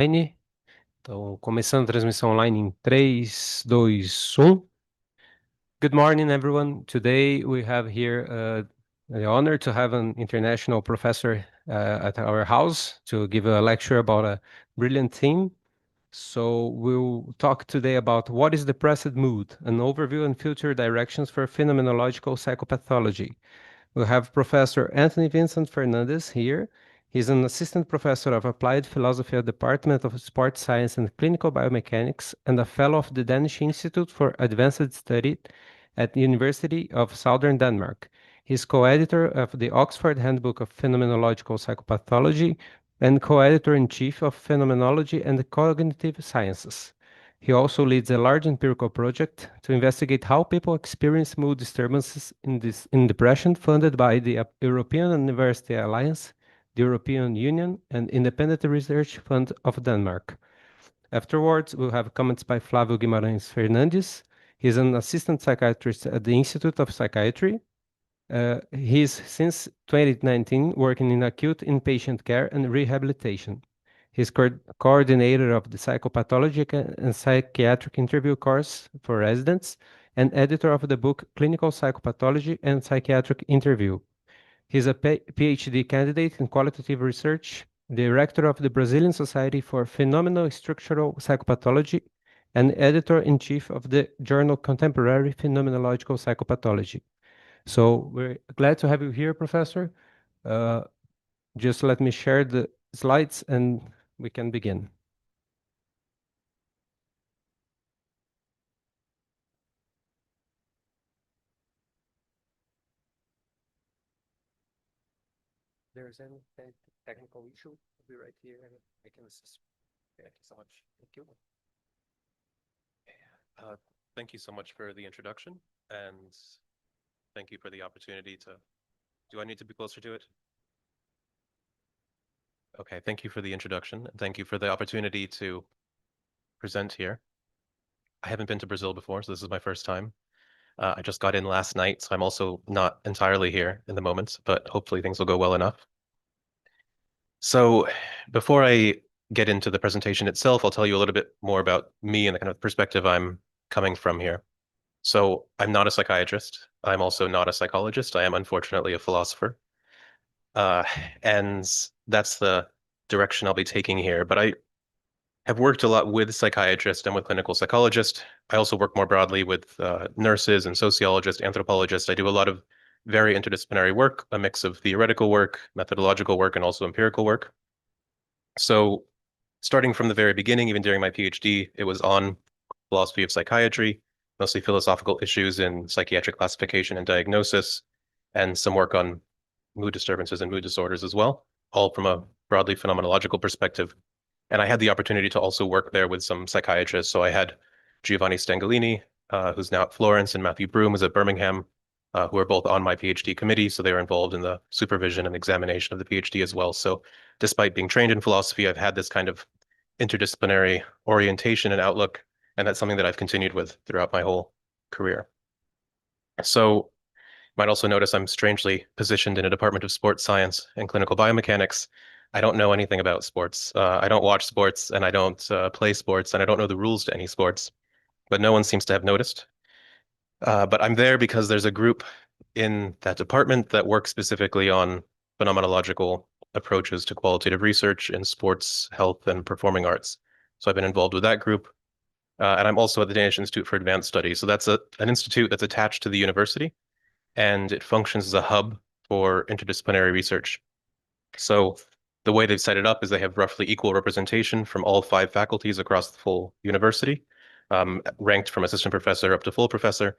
Online. Então, começando a transmissão online em 3, 2, 1. Good morning, everyone. Today we have here the honor to have an international professor at our house to give a lecture about a brilliant theme. So we'll talk today about what is depressed mood, an overview and future directions for phenomenological psychopathology. We have Professor Anthony Vincent Fernandez here. He's an assistant professor of applied philosophy at the Department of Sports Science and Clinical Biomechanics and a fellow of the Danish Institute for Advanced Study at the University of Southern Denmark. He's co-editor of the Oxford Handbook of Phenomenological Psychopathology and co-editor-in-chief of Phenomenology and the Cognitive Sciences. He also leads a large empirical project to investigate how people experience mood disturbances in depression, funded by the European University Alliance, the European Union, and Independent Research Fund of Denmark. Afterwards, we'll have comments by Flávio Guimarães Fernandes. He's an assistant psychiatrist at the Institute of Psychiatry. He's since 2019 working in acute inpatient care and rehabilitation. He's coordinator of the Psychopathology and Psychiatric Interview course for residents and editor of the book Clinical Psychopathology and Psychiatric Interview. He's a PhD candidate in qualitative research, director of the Brazilian Society for Phenomenological Psychopathology, and editor-in-chief of the journal Contemporary Phenomenological Psychopathology. So we're glad to have you here, Professor. Just let me share the slides and we can begin. If there's any technical issue, I'll be right here and I can assist. Thank you so much. Thank you. Thank you so much for the introduction, and thank you for the opportunity to... Do I need to be closer to it? Okay, thank you for the introduction, and thank you for the opportunity to present here. I haven't been to Brazil before, so this is my first time. I just got in last night, so I'm also not entirely here in the moment, but hopefully things will go well enough. So before I get into the presentation itself, I'll tell you a little bit more about me and the kind of perspective I'm coming from here. So I'm not a psychiatrist. I'm also not a psychologist. I am unfortunately a philosopher. And that's the direction I'll be taking here. But I have worked a lot with psychiatrists and with clinical psychologists. I also work more broadly with nurses and sociologists, anthropologists. I do a lot of very interdisciplinary work, a mix of theoretical work, methodological work, and also empirical work. So starting from the very beginning, even during my PhD, it was on philosophy of psychiatry, mostly philosophical issues in psychiatric classification and diagnosis, and some work on mood disturbances and mood disorders as well, all from a broadly phenomenological perspective. And I had the opportunity to also work there with some psychiatrists. So I had Giovanni Stangolini, who's now at Florence, and Matthew Broom, who's at Birmingham, who are both on my PhD committee. So they were involved in the supervision and examination of the PhD as well. So despite being trained in philosophy, I've had this kind of interdisciplinary orientation and outlook, and that's something that I've continued with throughout my whole career. So you might also notice I'm strangely positioned in a department of sports science and clinical biomechanics. I don't know anything about sports. I don't watch sports, and I don't play sports, and I don't know the rules to any sports, but no one seems to have noticed. But I'm there because there's a group in that department that works specifically on phenomenological approaches to qualitative research in sports, health, and performing arts. So I've been involved with that group. And I'm also at the Danish Institute for Advanced Studies. So that's an institute that's attached to the university, and it functions as a hub for interdisciplinary research. So the way they've set it up is they have roughly equal representation from all 5 faculties across the full university, ranked from assistant professor up to full professor.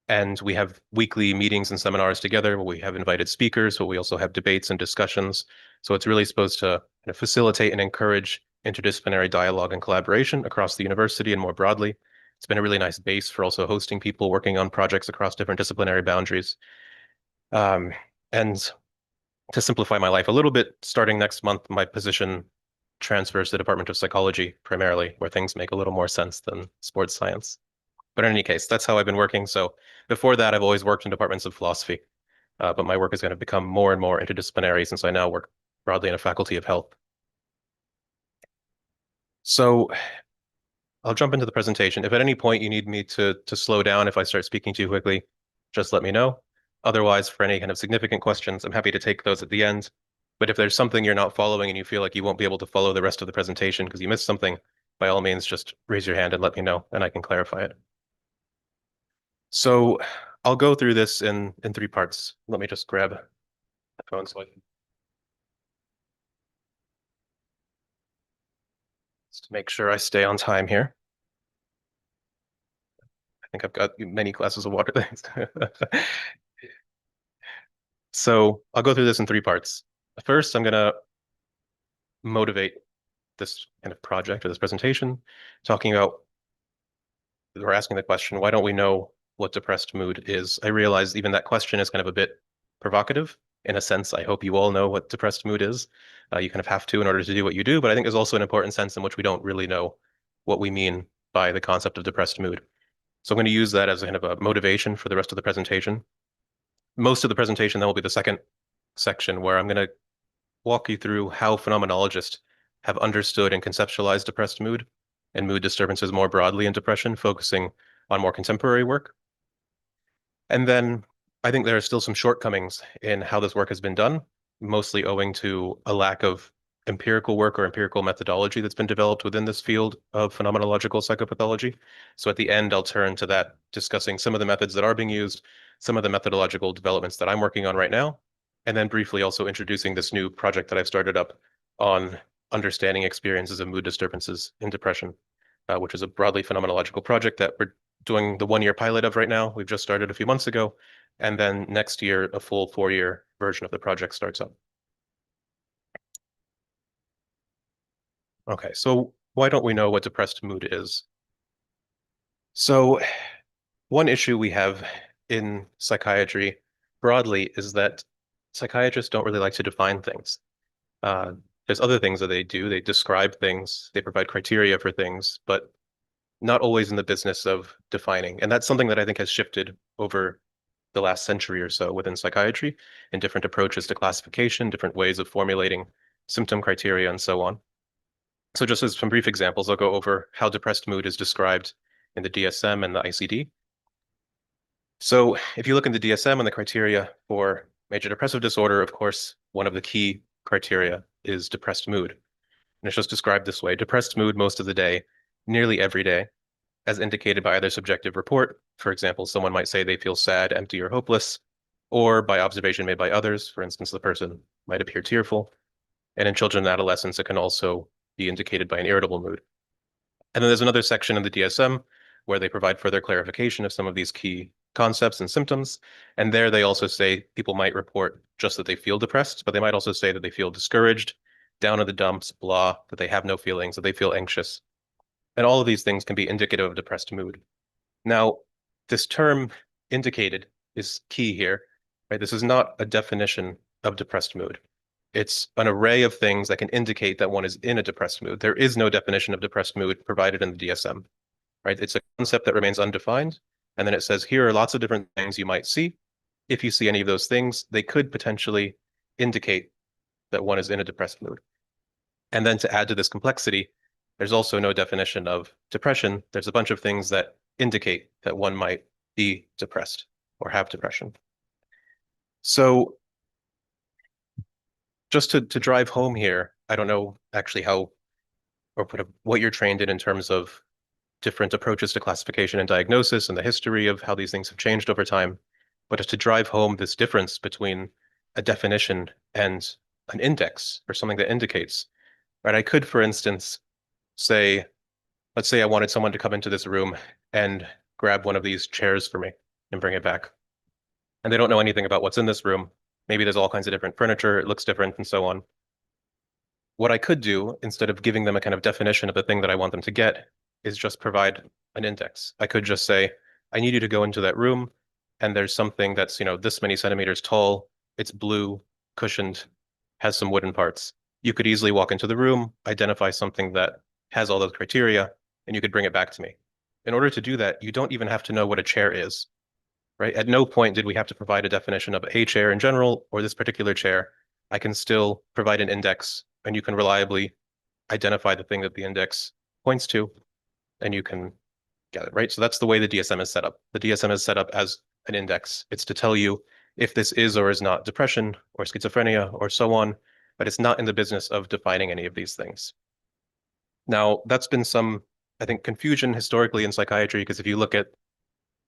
And we have weekly meetings and seminars together where we have invited speakers, but we also have debates and discussions. So it's really supposed to kind of facilitate and encourage interdisciplinary dialogue and collaboration across the university and more broadly. It's been a really nice base for also hosting people working on projects across different disciplinary boundaries. And to simplify my life a little bit, starting next month, my position transfers to the Department of Psychology primarily, where things make a little more sense than sports science. But in any case, that's how I've been working. So before that, I've always worked in departments of philosophy, but my work is going to become more and more interdisciplinary since I now work broadly in a faculty of health. So I'll jump into the presentation. If at any point you need me to slow down if I start speaking too quickly, just let me know. Otherwise, for any kind of significant questions, I'm happy to take those at the end. But if there's something you're not following and you feel like you won't be able to follow the rest of the presentation because you missed something, by all means, just raise your hand and let me know, and I can clarify it. So I'll go through this in 3 parts. Let me just grab the phone so I can just make sure I stay on time here. I think I've got many glasses of water. So I'll go through this in 3 parts. First, I'm going to motivate this kind of project or this presentation, talking about, we're asking the question, why don't we know what depressed mood is? I realize even that question is kind of a bit provocative. In a sense, I hope you all know what depressed mood is. You kind of have to in order to do what you do, but I think there's also an important sense in which we don't really know what we mean by the concept of depressed mood. So I'm going to use that as a kind of a motivation for the rest of the presentation. Most of the presentation then will be the second section where I'm going to walk you through how phenomenologists have understood and conceptualized depressed mood and mood disturbances more broadly in depression, focusing on more contemporary work. And then I think there are still some shortcomings in how this work has been done, mostly owing to a lack of empirical work or empirical methodology that's been developed within this field of phenomenological psychopathology. So at the end, I'll turn to that, discussing some of the methods that are being used, some of the methodological developments that I'm working on right now, and then briefly also introducing this new project that I've started up on understanding experiences of mood disturbances in depression, which is a broadly phenomenological project that we're doing the 1-year pilot of right now. We've just started a few months ago. And then next year, a full 4-year version of the project starts up. Okay, so why don't we know what depressed mood is? So one issue we have in psychiatry broadly is that psychiatrists don't really like to define things. There's other things that they do. They describe things, they provide criteria for things, but not always in the business of defining. And that's something that I think has shifted over the last century or so within psychiatry, and different approaches to classification, different ways of formulating symptom criteria, and so on. So just as some brief examples, I'll go over how depressed mood is described in the DSM and the ICD. So if you look in the DSM and the criteria for major depressive disorder, of course, one of the key criteria is depressed mood. And it's just described this way: depressed mood most of the day, nearly every day, as indicated by either subjective report. For example, someone might say they feel sad, empty, or hopeless, or by observation made by others. For instance, the person might appear tearful. And in children and adolescents, it can also be indicated by an irritable mood. And then there's another section in the DSM where they provide further clarification of some of these key concepts and symptoms. And there they also say people might report just that they feel depressed, but they might also say that they feel discouraged, down in the dumps, blah, that they have no feelings, that they feel anxious. And all of these things can be indicative of depressed mood. Now, this term indicated is key here, right? This is not a definition of depressed mood. It's an array of things that can indicate that one is in a depressed mood. There is no definition of depressed mood provided in the DSM, right? It's a concept that remains undefined. And then it says, here are lots of different things you might see. If you see any of those things, they could potentially indicate that one is in a depressed mood. And then to add to this complexity, there's also no definition of depression. There's a bunch of things that indicate that one might be depressed or have depression. So just to drive home here, I don't know actually how or what you're trained in terms of different approaches to classification and diagnosis and the history of how these things have changed over time. But just to drive home this difference between a definition and an index or something that indicates, right? I could, for instance, say, let's say I wanted someone to come into this room and grab one of these chairs for me and bring it back. And they don't know anything about what's in this room. Maybe there's all kinds of different furniture, it looks different, and so on. What I could do, instead of giving them a kind of definition of the thing that I want them to get, is just provide an index. I could just say, I need you to go into that room, and there's something that's, this many centimeters tall, it's blue, cushioned, has some wooden parts. You could easily walk into the room, identify something that has all those criteria, and you could bring it back to me. In order to do that, you don't even have to know what a chair is, right? At no point did we have to provide a definition of a chair in general or this particular chair. I can still provide an index, and you can reliably identify the thing that the index points to, and you can get it, right? So that's the way the DSM is set up. The DSM is set up as an index. It's to tell you if this is or is not depression or schizophrenia or so on, but it's not in the business of defining any of these things. Now, that's been some, I think, confusion historically in psychiatry, because if you look at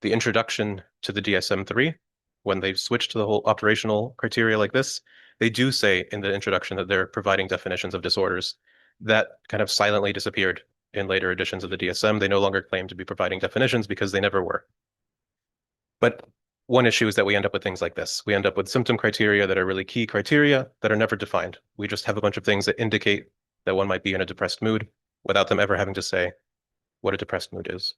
the introduction to the DSM-3, when they've switched to the whole operational criteria like this, they do say in the introduction that they're providing definitions of disorders. That kind of silently disappeared in later editions of the DSM. They no longer claim to be providing definitions because they never were. But one issue is that we end up with things like this. We end up with symptom criteria that are really key criteria that are never defined. We just have a bunch of things that indicate that one might be in a depressed mood without them ever having to say what a depressed mood is.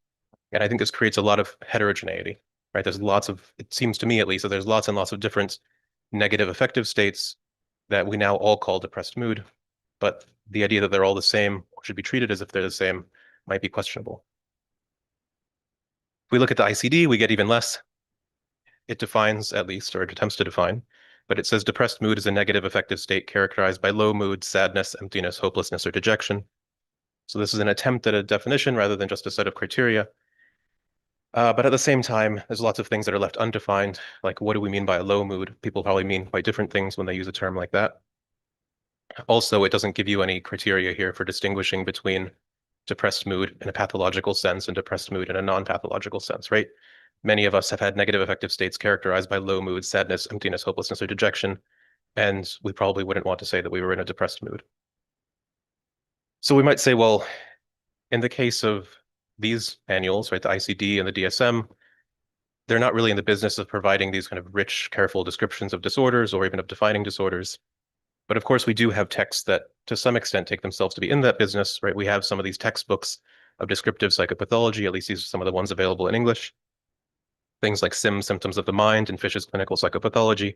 And I think this creates a lot of heterogeneity, right? There's lots of, it seems to me at least, that there's lots and lots of different negative affective states that we now all call depressed mood, but the idea that they're all the same or should be treated as if they're the same might be questionable. If we look at the ICD, we get even less. It defines, at least, or it attempts to define, but it says depressed mood is a negative affective state characterized by low mood, sadness, emptiness, hopelessness, or dejection. So this is an attempt at a definition rather than just a set of criteria. But at the same time, there's lots of things that are left undefined, like what do we mean by a low mood? People probably mean quite different things when they use a term like that. Also, it doesn't give you any criteria here for distinguishing between depressed mood in a pathological sense and depressed mood in a non-pathological sense, right? Many of us have had negative affective states characterized by low mood, sadness, emptiness, hopelessness, or dejection, and we probably wouldn't want to say that we were in a depressed mood. So we might say, well, in the case of these manuals, right, the ICD and the DSM, they're not really in the business of providing these kind of rich, careful descriptions of disorders or even of defining disorders. But of course, we do have texts that to some extent take themselves to be in that business, right? We have some of these textbooks of descriptive psychopathology, at least these are some of the ones available in English. Things like Sims, Symptoms of the Mind, and Fish's Clinical Psychopathology.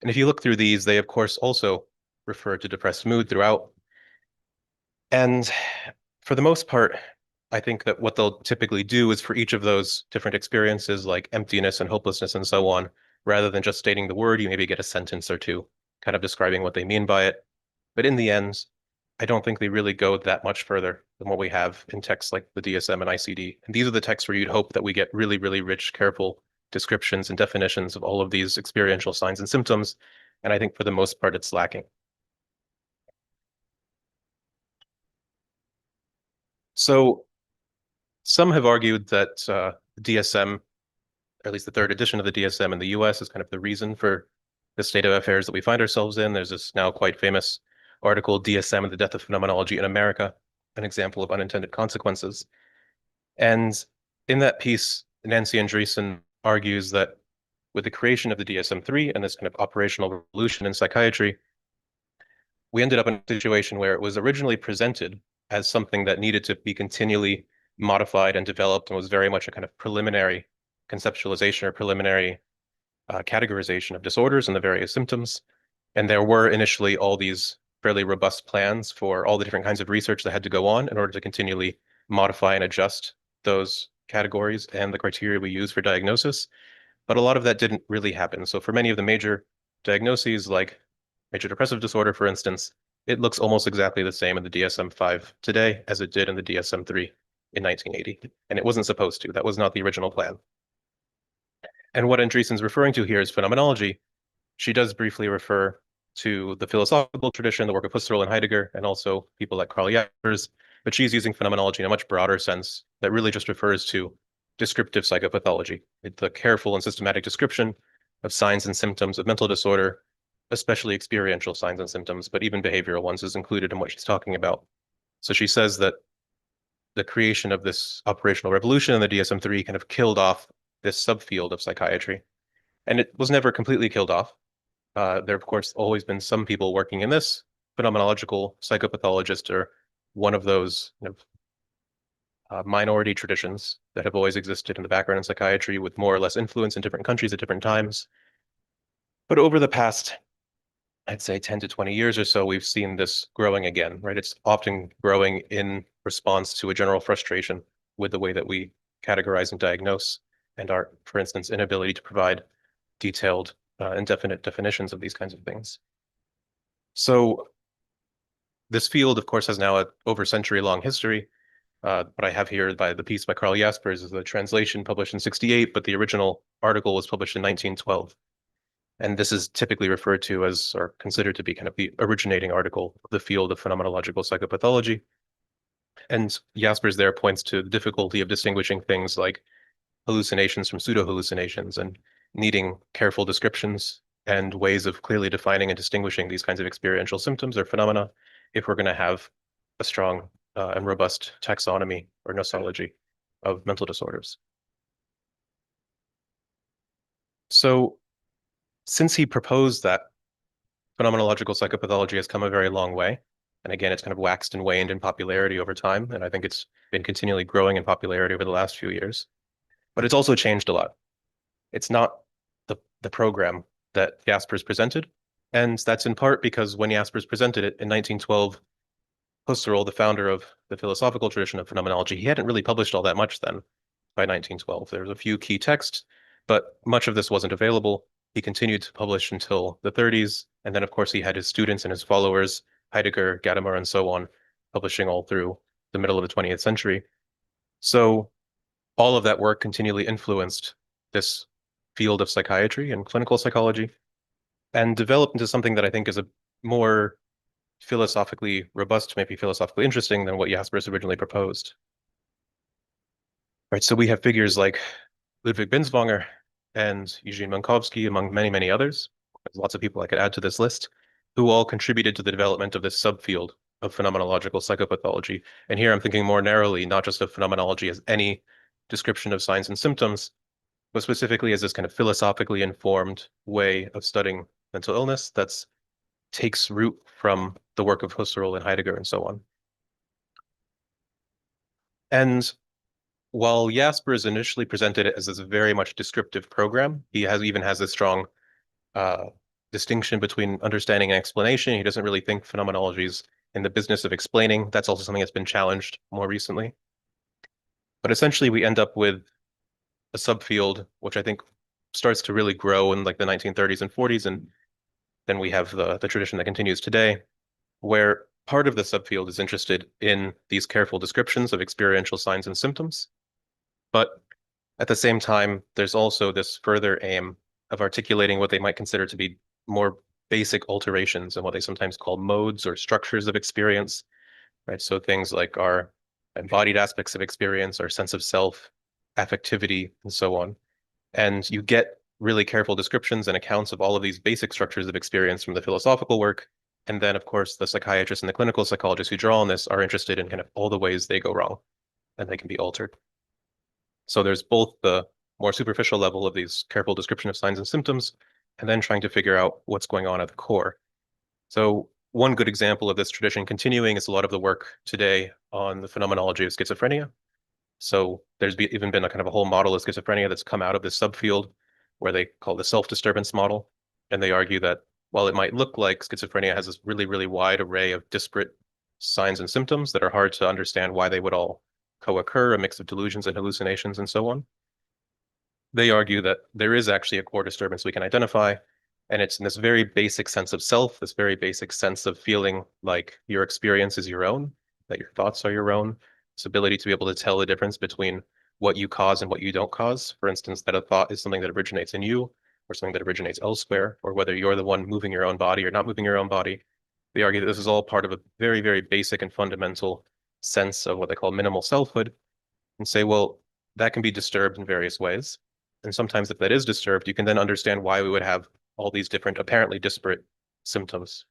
And if you look through these, they of course also refer to depressed mood throughout. And for the most part, I think that what they'll typically do is for each of those different experiences like emptiness and hopelessness and so on, rather than just stating the word, you maybe get a sentence or two kind of describing what they mean by it. But in the end, I don't think they really go that much further than what we have in texts like the DSM and ICD. And these are the texts where you'd hope that we get really, really rich, careful descriptions and definitions of all of these experiential signs and symptoms. And I think for the most part, it's lacking. So some have argued that DSM, or at least the third edition of the DSM in the US, is kind of the reason for the state of affairs that we find ourselves in. There's this now quite famous article, DSM and the Death of Phenomenology in America, an example of unintended consequences. And in that piece, Nancy Andreessen argues that with the creation of the DSM-3 and this kind of operational revolution in psychiatry, we ended up in a situation where it was originally presented as something that needed to be continually modified and developed and was very much a kind of preliminary conceptualization or preliminary categorization of disorders and the various symptoms. And there were initially all these fairly robust plans for all the different kinds of research that had to go on in order to continually modify and adjust those categories and the criteria we use for diagnosis. But a lot of that didn't really happen. So for many of the major diagnoses, like major depressive disorder, for instance, it looks almost exactly the same in the DSM-5 today as it did in the DSM-3 in 1980. And it wasn't supposed to. That was not the original plan. And what Andreessen's referring to here is phenomenology. She does briefly refer to the philosophical tradition, the work of Husserl and Heidegger, and also people like Karl Jaspers, but she's using phenomenology in a much broader sense that really just refers to descriptive psychopathology, the careful and systematic description of signs and symptoms of mental disorder, especially experiential signs and symptoms, but even behavioral ones is included in what she's talking about. So she says that the creation of this operational revolution in the DSM-3 kind of killed off this subfield of psychiatry. And it was never completely killed off. There, of course, always been some people working in this. Phenomenological psychopathologists are one of those minority traditions that have always existed in the background in psychiatry with more or less influence in different countries at different times. But over the past, I'd say 10 to 20 years or so, we've seen this growing again, right? It's often growing in response to a general frustration with the way that we categorize and diagnose and our, for instance, inability to provide detailed and definite definitions of these kinds of things. So this field, of course, has now an over century-long history. What I have here by the piece by Carl Jaspers is a translation published in 1968, but the original article was published in 1912. And this is typically referred to as, or considered to be kind of the originating article of the field of phenomenological psychopathology. And Jaspers there points to the difficulty of distinguishing things like hallucinations from pseudo-hallucinations and needing careful descriptions and ways of clearly defining and distinguishing these kinds of experiential symptoms or phenomena if we're going to have a strong and robust taxonomy or nosology of mental disorders. So since he proposed that, phenomenological psychopathology has come a very long way. And again, it's kind of waxed and waned in popularity over time. And I think it's been continually growing in popularity over the last few years. But it's also changed a lot. It's not the program that Jaspers presented. And that's in part because when Jaspers presented it in 1912, Husserl, the founder of the philosophical tradition of phenomenology, he hadn't really published all that much then by 1912. There was a few key texts, but much of this wasn't available. He continued to publish until the 1930s. And then, of course, he had his students and his followers, Heidegger, Gadamer, and so on, publishing all through the middle of the 20th century. So all of that work continually influenced this field of psychiatry and clinical psychology and developed into something that I think is a more philosophically robust, maybe philosophically interesting than what Jaspers originally proposed. Right, so we have figures like Ludwig Binswanger and Eugene Minkowski, among many, many others. There's lots of people I could add to this list, who all contributed to the development of this subfield of phenomenological psychopathology. And here I'm thinking more narrowly, not just of phenomenology as any description of signs and symptoms, but specifically as this kind of philosophically informed way of studying mental illness that's takes root from the work of Husserl and Heidegger and so on. And while Jaspers initially presented it as this very much descriptive program, he even has a strong distinction between understanding and explanation. He doesn't really think phenomenology is in the business of explaining. That's also something that's been challenged more recently. But essentially, we end up with a subfield, which I think starts to really grow in like the 1930s and 40s, and then we have the tradition that continues today, where part of the subfield is interested in these careful descriptions of experiential signs and symptoms. But at the same time, there's also this further aim of articulating what they might consider to be more basic alterations and what they sometimes call modes or structures of experience, right? So things like our embodied aspects of experience, our sense of self, affectivity, and so on. And you get really careful descriptions and accounts of all of these basic structures of experience from the philosophical work. And then, of course, the psychiatrists and the clinical psychologists who draw on this are interested in kind of all the ways they go wrong and they can be altered. So there's both the more superficial level of these careful description of signs and symptoms, and then trying to figure out what's going on at the core. So one good example of this tradition continuing is a lot of the work today on the phenomenology of schizophrenia. So there's even been a kind of a whole model of schizophrenia that's come out of this subfield where they call the self-disturbance model. And they argue that while it might look like schizophrenia has this really, really wide array of disparate signs and symptoms that are hard to understand why they would all co-occur, a mix of delusions and hallucinations and so on, they argue that there is actually a core disturbance we can identify. And it's in this very basic sense of self, this very basic sense of feeling like your experience is your own, that your thoughts are your own, this ability to be able to tell the difference between what you cause and what you don't cause. For instance, that a thought is something that originates in you or something that originates elsewhere, or whether you're the one moving your own body or not moving your own body. They argue that this is all part of a very, very basic and fundamental sense of what they call minimal selfhood, and say, well, that can be disturbed in various ways. And sometimes if that is disturbed, you can then understand why we would have all these different, apparently disparate symptoms.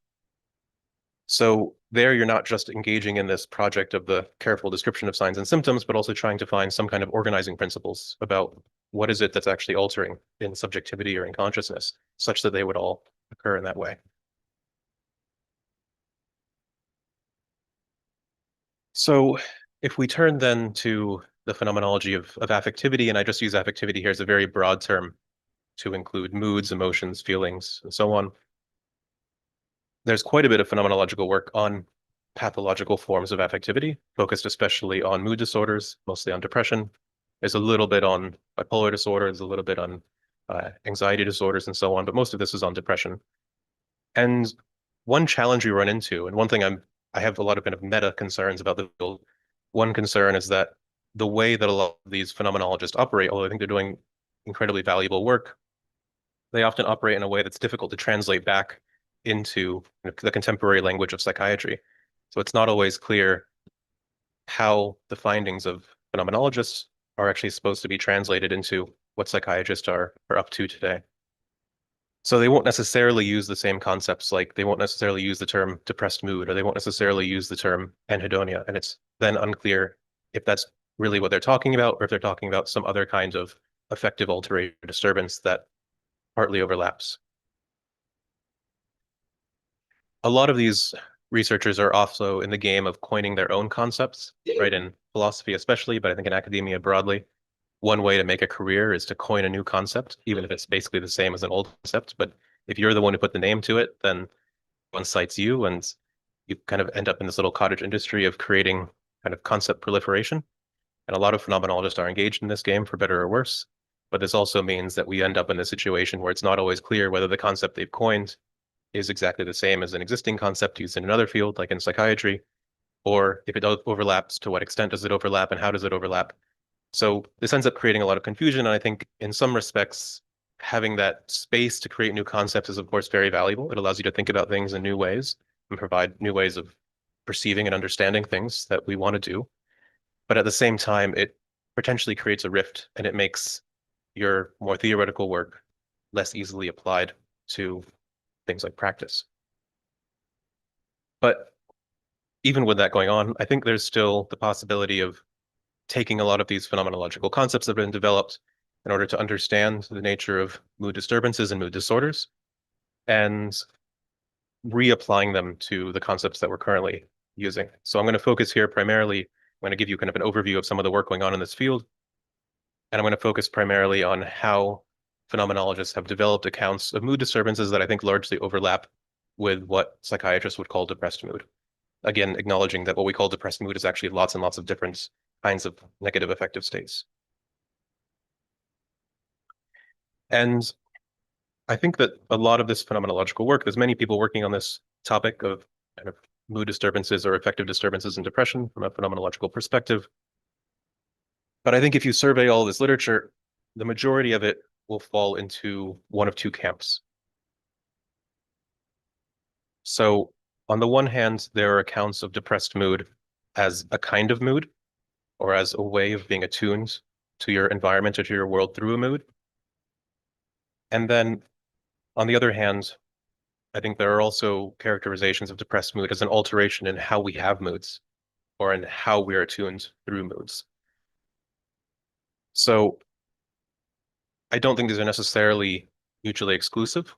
So there you're not just engaging in this project of the careful description of signs and symptoms, but also trying to find some kind of organizing principles about what is it that's actually altering in subjectivity or in consciousness, such that they would all occur in that way. So if we turn then to the phenomenology of affectivity, and I just use affectivity here as a very broad term to include moods, emotions, feelings, and so on. There's quite a bit of phenomenological work on pathological forms of affectivity, focused especially on mood disorders, mostly on depression. There's a little bit on bipolar disorder, there's a little bit on anxiety disorders and so on, but most of this is on depression. And one challenge we run into, and one thing I have a lot of kind of meta concerns about the field, one concern is that the way that a lot of these phenomenologists operate, although I think they're doing incredibly valuable work, they often operate in a way that's difficult to translate back into the contemporary language of psychiatry. So it's not always clear how the findings of phenomenologists are actually supposed to be translated into what psychiatrists are up to today. So they won't necessarily use the same concepts, like they won't necessarily use the term depressed mood, or they won't necessarily use the term anhedonia. And it's then unclear if that's really what they're talking about, or if they're talking about some other kind of affective alteration or disturbance that partly overlaps. A lot of these researchers are also in the game of coining their own concepts, right? In philosophy especially, but I think in academia broadly. One way to make a career is to coin a new concept, even if it's basically the same as an old concept. But if you're the one who put the name to it, then one cites you, and you kind of end up in this little cottage industry of creating kind of concept proliferation. And a lot of phenomenologists are engaged in this game for better or worse. But this also means that we end up in a situation where it's not always clear whether the concept they've coined is exactly the same as an existing concept used in another field, like in psychiatry, or if it overlaps, to what extent does it overlap and how does it overlap? So this ends up creating a lot of confusion. And I think in some respects, having that space to create new concepts is, of course, very valuable. It allows you to think about things in new ways and provide new ways of perceiving and understanding things that we want to do. But at the same time, it potentially creates a rift, and it makes your more theoretical work less easily applied to things like practice. But even with that going on, I think there's still the possibility of taking a lot of these phenomenological concepts that have been developed in order to understand the nature of mood disturbances and mood disorders and reapplying them to the concepts that we're currently using. So I'm going to focus here primarily, I'm going to give you kind of an overview of some of the work going on in this field. And I'm going to focus primarily on how phenomenologists have developed accounts of mood disturbances that I think largely overlap with what psychiatrists would call depressed mood. Again, acknowledging that what we call depressed mood is actually lots and lots of different kinds of negative affective states. And I think that a lot of this phenomenological work, there's many people working on this topic of kind of mood disturbances or affective disturbances in depression from a phenomenological perspective. But I think if you survey all this literature, the majority of it will fall into one of two camps. So on the one hand, there are accounts of depressed mood as a kind of mood, or as a way of being attuned to your environment or to your world through a mood. And then on the other hand, I think there are also characterizations of depressed mood as an alteration in how we have moods or in how we are attuned through moods. So I don't think these are necessarily mutually exclusive.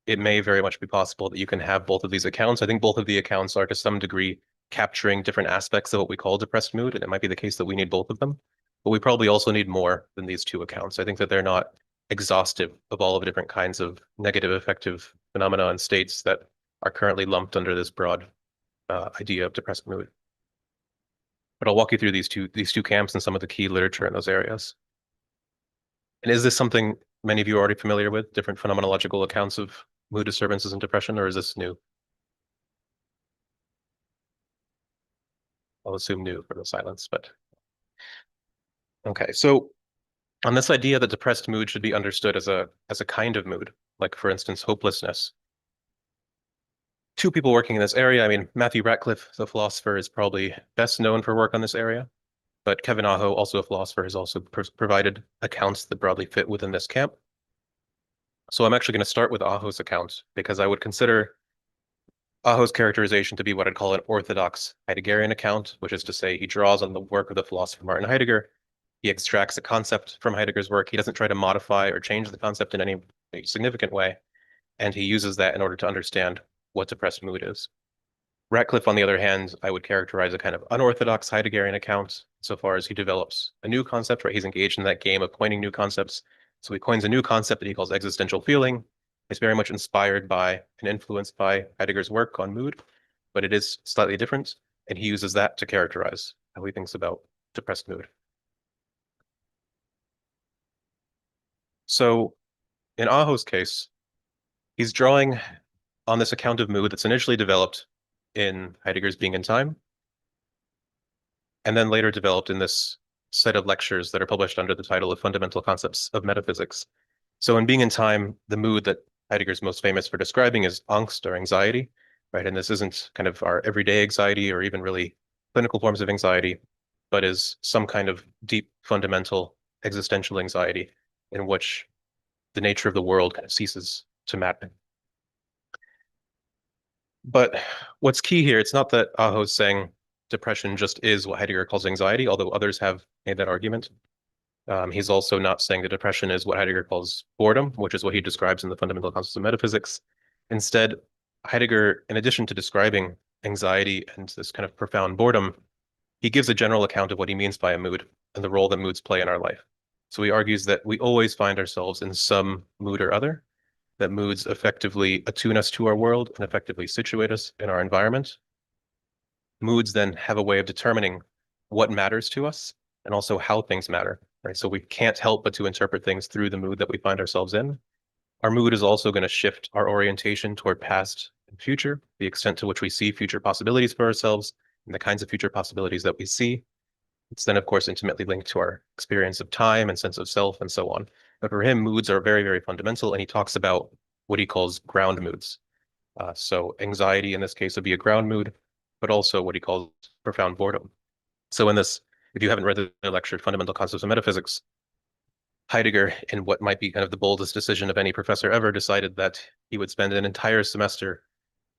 It may very much be possible that you can have both of these accounts. I think both of the accounts are to some degree capturing different aspects of what we call depressed mood, and it might be the case that we need both of them. But we probably also need more than these two accounts. I think that they're not exhaustive of all of the different kinds of negative affective phenomena and states that are currently lumped under this broad idea of depressed mood. But I'll walk you through these two camps and some of the key literature in those areas. And is this something many of you are already familiar with, different phenomenological accounts of mood disturbances and depression, or is this new? I'll assume new for the silence, but okay. So on this idea that depressed mood should be understood as a kind of mood, like for instance, hopelessness. Two people working in this area. I mean, Matthew Ratcliffe, the philosopher, is probably best known for work on this area, but Kevin Aho, also a philosopher, has also provided accounts that broadly fit within this camp. So I'm actually going to start with Aho's account because I would consider Aho's characterization to be what I'd call an orthodox Heideggerian account, which is to say he draws on the work of the philosopher Martin Heidegger. He extracts a concept from Heidegger's work. He doesn't try to modify or change the concept in any significant way, and he uses that in order to understand what depressed mood is. Ratcliffe, on the other hand, I would characterize a kind of unorthodox Heideggerian account so far as he develops a new concept, right? He's engaged in that game of coining new concepts. So he coins a new concept that he calls existential feeling. It's very much inspired by and influenced by Heidegger's work on mood, but it is slightly different. And he uses that to characterize how he thinks about depressed mood. So in Aho's case, he's drawing on this account of mood that's initially developed in Heidegger's Being and Time. and then later developed in this set of lectures that are published under the title of Fundamental Concepts of Metaphysics. So in Being and Time, the mood that Heidegger's most famous for describing is angst or anxiety, right? And this isn't kind of our everyday anxiety or even really clinical forms of anxiety, but is some kind of deep, fundamental, existential anxiety in which the nature of the world kind of ceases to matter. But what's key here, it's not that Aho's saying depression just is what Heidegger calls anxiety, although others have made that argument. He's also not saying that depression is what Heidegger calls boredom, which is what he describes in the Fundamental Concepts of Metaphysics. Instead, Heidegger, in addition to describing anxiety and this kind of profound boredom, he gives a general account of what he means by a mood and the role that moods play in our life. So he argues that we always find ourselves in some mood or other, that moods effectively attune us to our world and effectively situate us in our environment. Moods then have a way of determining what matters to us and also how things matter, right? So we can't help but to interpret things through the mood that we find ourselves in. Our mood is also going to shift our orientation toward past and future, the extent to which we see future possibilities for ourselves and the kinds of future possibilities that we see. It's then, of course, intimately linked to our experience of time and sense of self and so on. But for him, moods are very, very fundamental, and he talks about what he calls ground moods. So anxiety in this case would be a ground mood, but also what he calls profound boredom. So in this, if you haven't read the lecture, Fundamental Concepts of Metaphysics, Heidegger, in what might be kind of the boldest decision of any professor ever, decided that he would spend an entire semester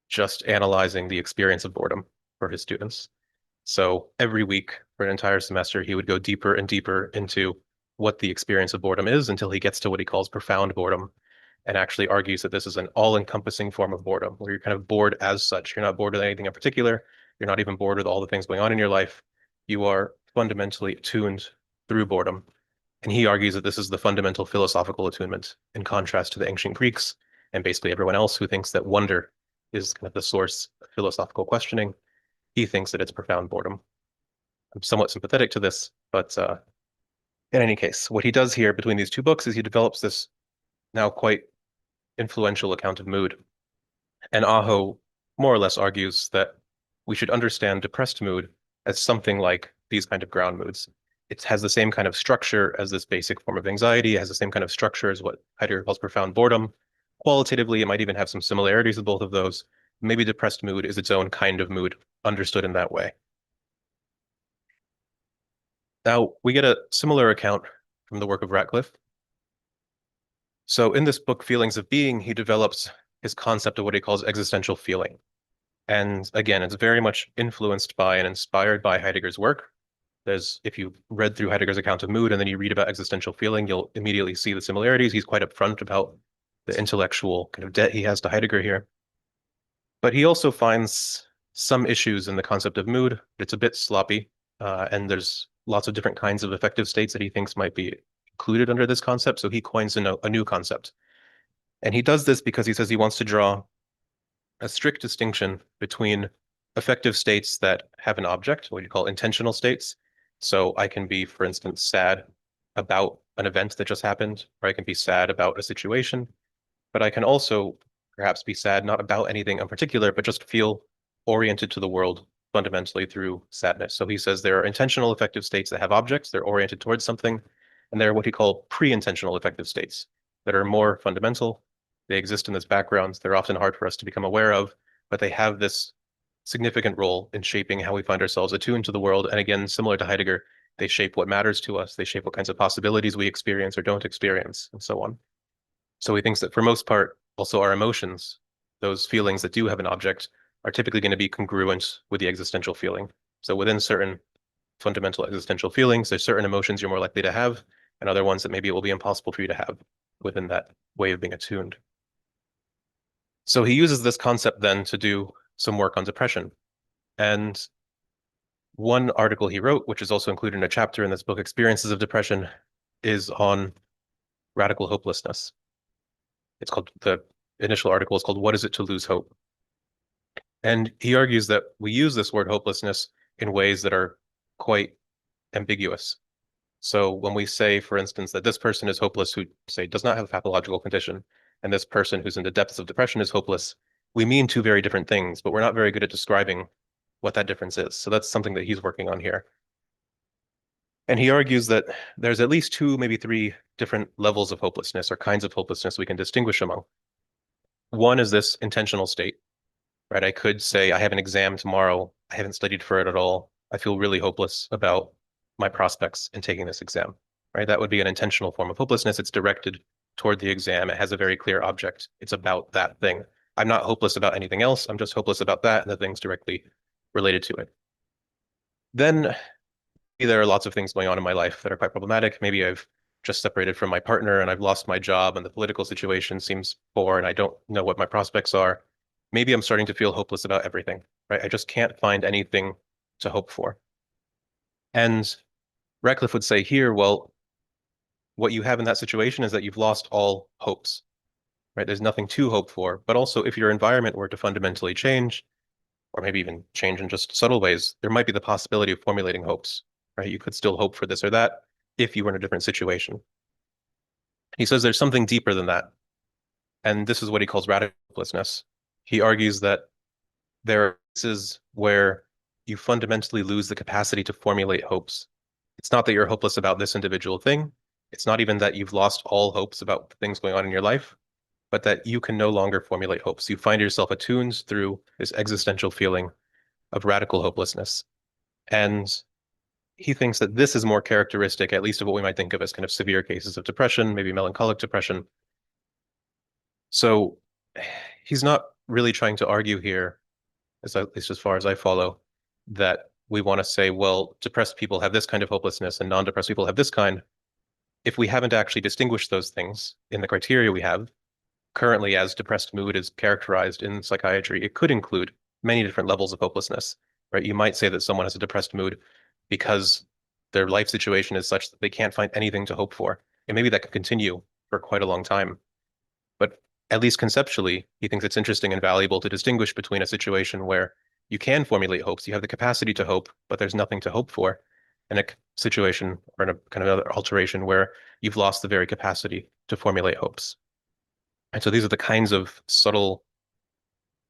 just analyzing the experience of boredom for his students. So every week for an entire semester, he would go deeper and deeper into what the experience of boredom is until he gets to what he calls profound boredom, and actually argues that this is an all-encompassing form of boredom, where you're kind of bored as such. You're not bored with anything in particular. You're not even bored with all the things going on in your life. You are fundamentally attuned through boredom. And he argues that this is the fundamental philosophical attunement, in contrast to the ancient Greeks and basically everyone else who thinks that wonder is kind of the source of philosophical questioning. He thinks that it's profound boredom. I'm somewhat sympathetic to this, but in any case, what he does here between these two books is he develops this now quite influential account of mood. And Aho more or less argues that we should understand depressed mood as something like these kind of ground moods. It has the same kind of structure as this basic form of anxiety. It has the same kind of structure as what Heidegger calls profound boredom. Qualitatively, it might even have some similarities with both of those. Maybe depressed mood is its own kind of mood, understood in that way. Now, we get a similar account from the work of Ratcliffe. So in this book, Feelings of Being, he develops his concept of what he calls existential feeling. And again, it's very much influenced by and inspired by Heidegger's work. If you read through Heidegger's account of mood and then you read about existential feeling, you'll immediately see the similarities. He's quite upfront about the intellectual kind of debt he has to Heidegger here. But he also finds some issues in the concept of mood. It's a bit sloppy, and there's lots of different kinds of affective states that he thinks might be included under this concept. So he coins a new concept. And he does this because he says he wants to draw a strict distinction between affective states that have an object, what you call intentional states. So I can be, for instance, sad about an event that just happened, or I can be sad about a situation, but I can also perhaps be sad not about anything in particular, but just feel oriented to the world fundamentally through sadness. So he says there are intentional affective states that have objects, they're oriented towards something, and they're what he called pre-intentional affective states that are more fundamental. They exist in this background. They're often hard for us to become aware of, but they have this significant role in shaping how we find ourselves attuned to the world. And again, similar to Heidegger, they shape what matters to us. They shape what kinds of possibilities we experience or don't experience, and so on. So he thinks that for most part, also our emotions, those feelings that do have an object, are typically going to be congruent with the existential feeling. So within certain fundamental existential feelings, there's certain emotions you're more likely to have, and other ones that maybe it will be impossible for you to have within that way of being attuned. So he uses this concept then to do some work on depression. And one article he wrote, which is also included in a chapter in this book, Experiences of Depression, is on radical hopelessness. It's called, the initial article is called, What is it to Lose Hope? And he argues that we use this word hopelessness in ways that are quite ambiguous. So when we say, for instance, that this person is hopeless who, say, does not have a pathological condition, and this person who's in the depths of depression is hopeless, we mean two very different things, but we're not very good at describing what that difference is. So that's something that he's working on here. And he argues that there's at least two, maybe three different levels of hopelessness or kinds of hopelessness we can distinguish among. One is this intentional state, right? I could say I have an exam tomorrow. I haven't studied for it at all. I feel really hopeless about my prospects in taking this exam, right? That would be an intentional form of hopelessness. It's directed toward the exam. It has a very clear object. It's about that thing. I'm not hopeless about anything else. I'm just hopeless about that and the things directly related to it. Then there are lots of things going on in my life that are quite problematic. Maybe I've just separated from my partner and I've lost my job and the political situation seems poor and I don't know what my prospects are. Maybe I'm starting to feel hopeless about everything, right? I just can't find anything to hope for. And Ratcliffe would say here, well, what you have in that situation is that you've lost all hopes, right? There's nothing to hope for. But also, if your environment were to fundamentally change, or maybe even change in just subtle ways, there might be the possibility of formulating hopes, right? You could still hope for this or that if you were in a different situation. He says there's something deeper than that. And this is what he calls radical hopelessness. He argues that there are cases where you fundamentally lose the capacity to formulate hopes. It's not that you're hopeless about this individual thing. It's not even that you've lost all hopes about things going on in your life, but that you can no longer formulate hopes. You find yourself attuned through this existential feeling of radical hopelessness. And he thinks that this is more characteristic, at least of what we might think of as kind of severe cases of depression, maybe melancholic depression. So he's not really trying to argue here, at least as far as I follow, that we want to say, well, depressed people have this kind of hopelessness and non-depressed people have this kind. If we haven't actually distinguished those things in the criteria we have, currently as depressed mood is characterized in psychiatry, it could include many different levels of hopelessness, right? You might say that someone has a depressed mood because their life situation is such that they can't find anything to hope for. And maybe that could continue for quite a long time. But at least conceptually, he thinks it's interesting and valuable to distinguish between a situation where you can formulate hopes, you have the capacity to hope, but there's nothing to hope for, and a situation or in a kind of another alteration where you've lost the very capacity to formulate hopes. And so these are the kinds of subtle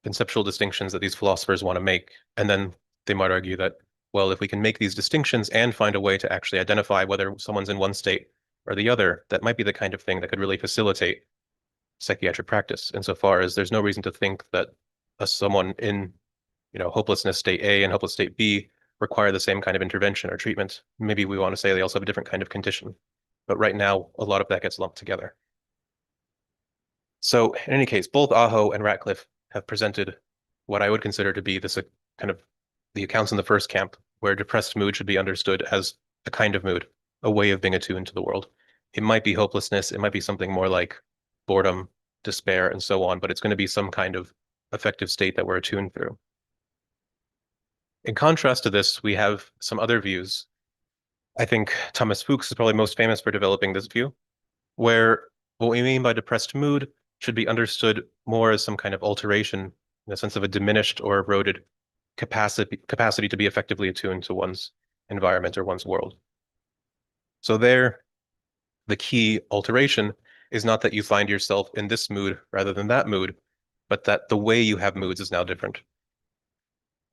conceptual distinctions that these philosophers want to make. And then they might argue that, well, if we can make these distinctions and find a way to actually identify whether someone's in one state or the other, that might be the kind of thing that could really facilitate psychiatric practice, insofar as there's no reason to think that someone in, hopelessness state A and hopeless state B require the same kind of intervention or treatment. Maybe we want to say they also have a different kind of condition. But right now, a lot of that gets lumped together. So in any case, both Aho and Ratcliffe have presented what I would consider to be this kind of the accounts in the first camp, where depressed mood should be understood as a kind of mood, a way of being attuned to the world. It might be hopelessness, it might be something more like boredom, despair, and so on, but it's going to be some kind of affective state that we're attuned through. In contrast to this, we have some other views. I think Thomas Fuchs is probably most famous for developing this view, where what we mean by depressed mood should be understood more as some kind of alteration in the sense of a diminished or eroded capacity to be effectively attuned to one's environment or one's world. So there, the key alteration is not that you find yourself in this mood rather than that mood, but that the way you have moods is now different.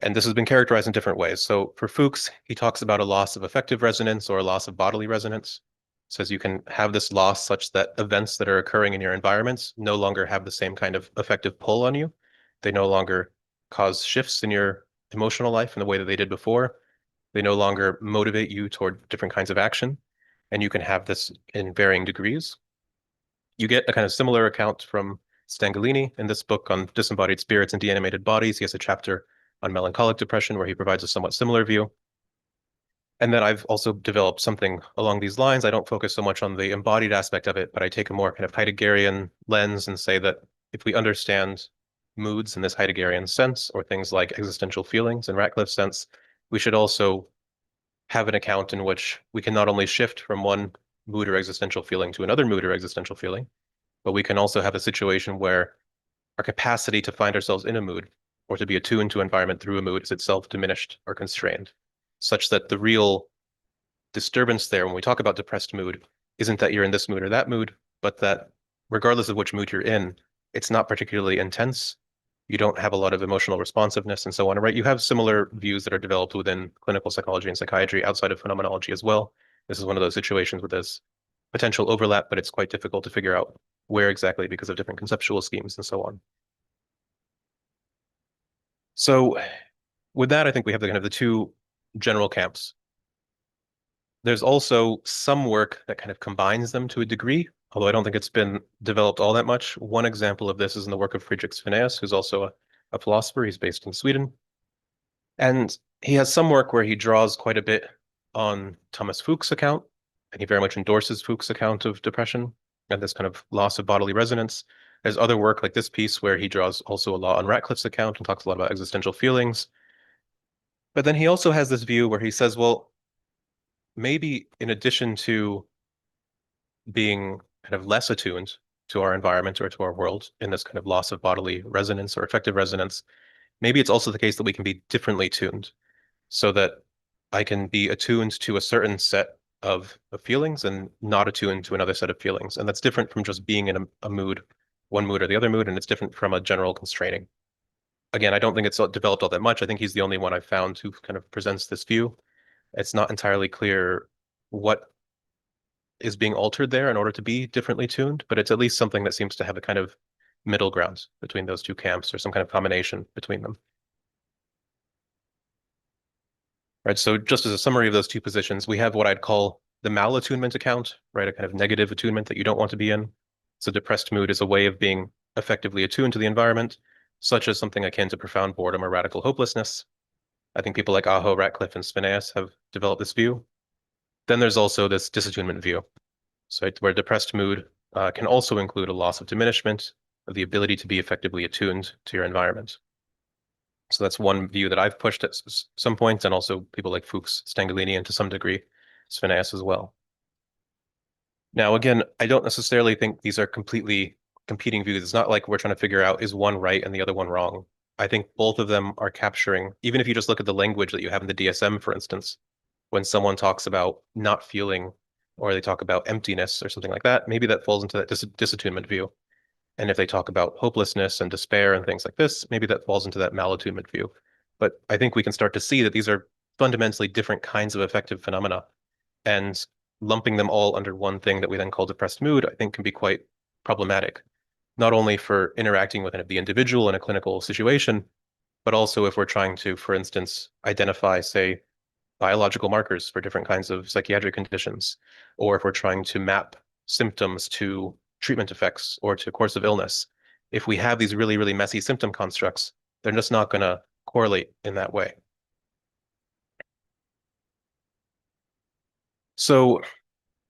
And this has been characterized in different ways. So for Fuchs, he talks about a loss of affective resonance or a loss of bodily resonance. Says you can have this loss such that events that are occurring in your environments no longer have the same kind of affective pull on you. They no longer cause shifts in your emotional life in the way that they did before. They no longer motivate you toward different kinds of action. And you can have this in varying degrees. You get a kind of similar account from Stangolini in this book on disembodied spirits and deanimated bodies. He has a chapter on melancholic depression where he provides a somewhat similar view. And then I've also developed something along these lines. I don't focus so much on the embodied aspect of it, but I take a more kind of Heideggerian lens and say that if we understand moods in this Heideggerian sense, or things like existential feelings in Ratcliffe's sense, we should also have an account in which we can not only shift from one mood or existential feeling to another mood or existential feeling, but we can also have a situation where our capacity to find ourselves in a mood or to be attuned to environment through a mood is itself diminished or constrained, such that the real disturbance there when we talk about depressed mood isn't that you're in this mood or that mood, but that regardless of which mood you're in, it's not particularly intense. You don't have a lot of emotional responsiveness and so on, right? You have similar views that are developed within clinical psychology and psychiatry outside of phenomenology as well. This is one of those situations where there's potential overlap, but it's quite difficult to figure out where exactly because of different conceptual schemes and so on. So with that, I think we have the kind of the two general camps. There's also some work that kind of combines them to a degree, although I don't think it's been developed all that much. One example of this is in the work of Friedrich Fernandez, who's also a philosopher. He's based in Sweden. And he has some work where he draws quite a bit on Thomas Fuchs' account, and he very much endorses Fuchs' account of depression and this kind of loss of bodily resonance. There's other work like this piece where he draws also a lot on Ratcliffe's account and talks a lot about existential feelings. But then he also has this view where he says, well, maybe in addition to being kind of less attuned to our environment or to our world in this kind of loss of bodily resonance or affective resonance, maybe it's also the case that we can be differently tuned so that I can be attuned to a certain set of feelings and not attuned to another set of feelings. And that's different from just being in a mood, one mood or the other mood, and it's different from a general constraining. Again, I don't think it's developed all that much. I think he's the only one I've found who kind of presents this view. It's not entirely clear what is being altered there in order to be differently tuned, but it's at least something that seems to have a kind of middle ground between those two camps or some kind of combination between them. Right, so just as a summary of those two positions, we have what I'd call the malattunement account, right? A kind of negative attunement that you don't want to be in. So depressed mood is a way of being effectively attuned to the environment, such as something akin to profound boredom or radical hopelessness. I think people like Aho, Ratcliffe, and Spineas have developed this view. Then there's also this disattunement view, so where depressed mood can also include a loss of diminishment of the ability to be effectively attuned to your environment. So that's one view that I've pushed at some points, and also people like Fuchs, Stangalini, and to some degree, Spineas as well. Now, again, I don't necessarily think these are completely competing views. It's not like we're trying to figure out is one right and the other one wrong. I think both of them are capturing, even if you just look at the language that you have in the DSM, for instance, when someone talks about not feeling or they talk about emptiness or something like that, maybe that falls into that disattunement view. And if they talk about hopelessness and despair and things like this, maybe that falls into that malattunement view. But I think we can start to see that these are fundamentally different kinds of affective phenomena. And lumping them all under one thing that we then call depressed mood, I think can be quite problematic, not only for interacting with the individual in a clinical situation, but also if we're trying to, for instance, identify, say, biological markers for different kinds of psychiatric conditions, or if we're trying to map symptoms to treatment effects or to course of illness. If we have these really, really messy symptom constructs, they're just not going to correlate in that way. So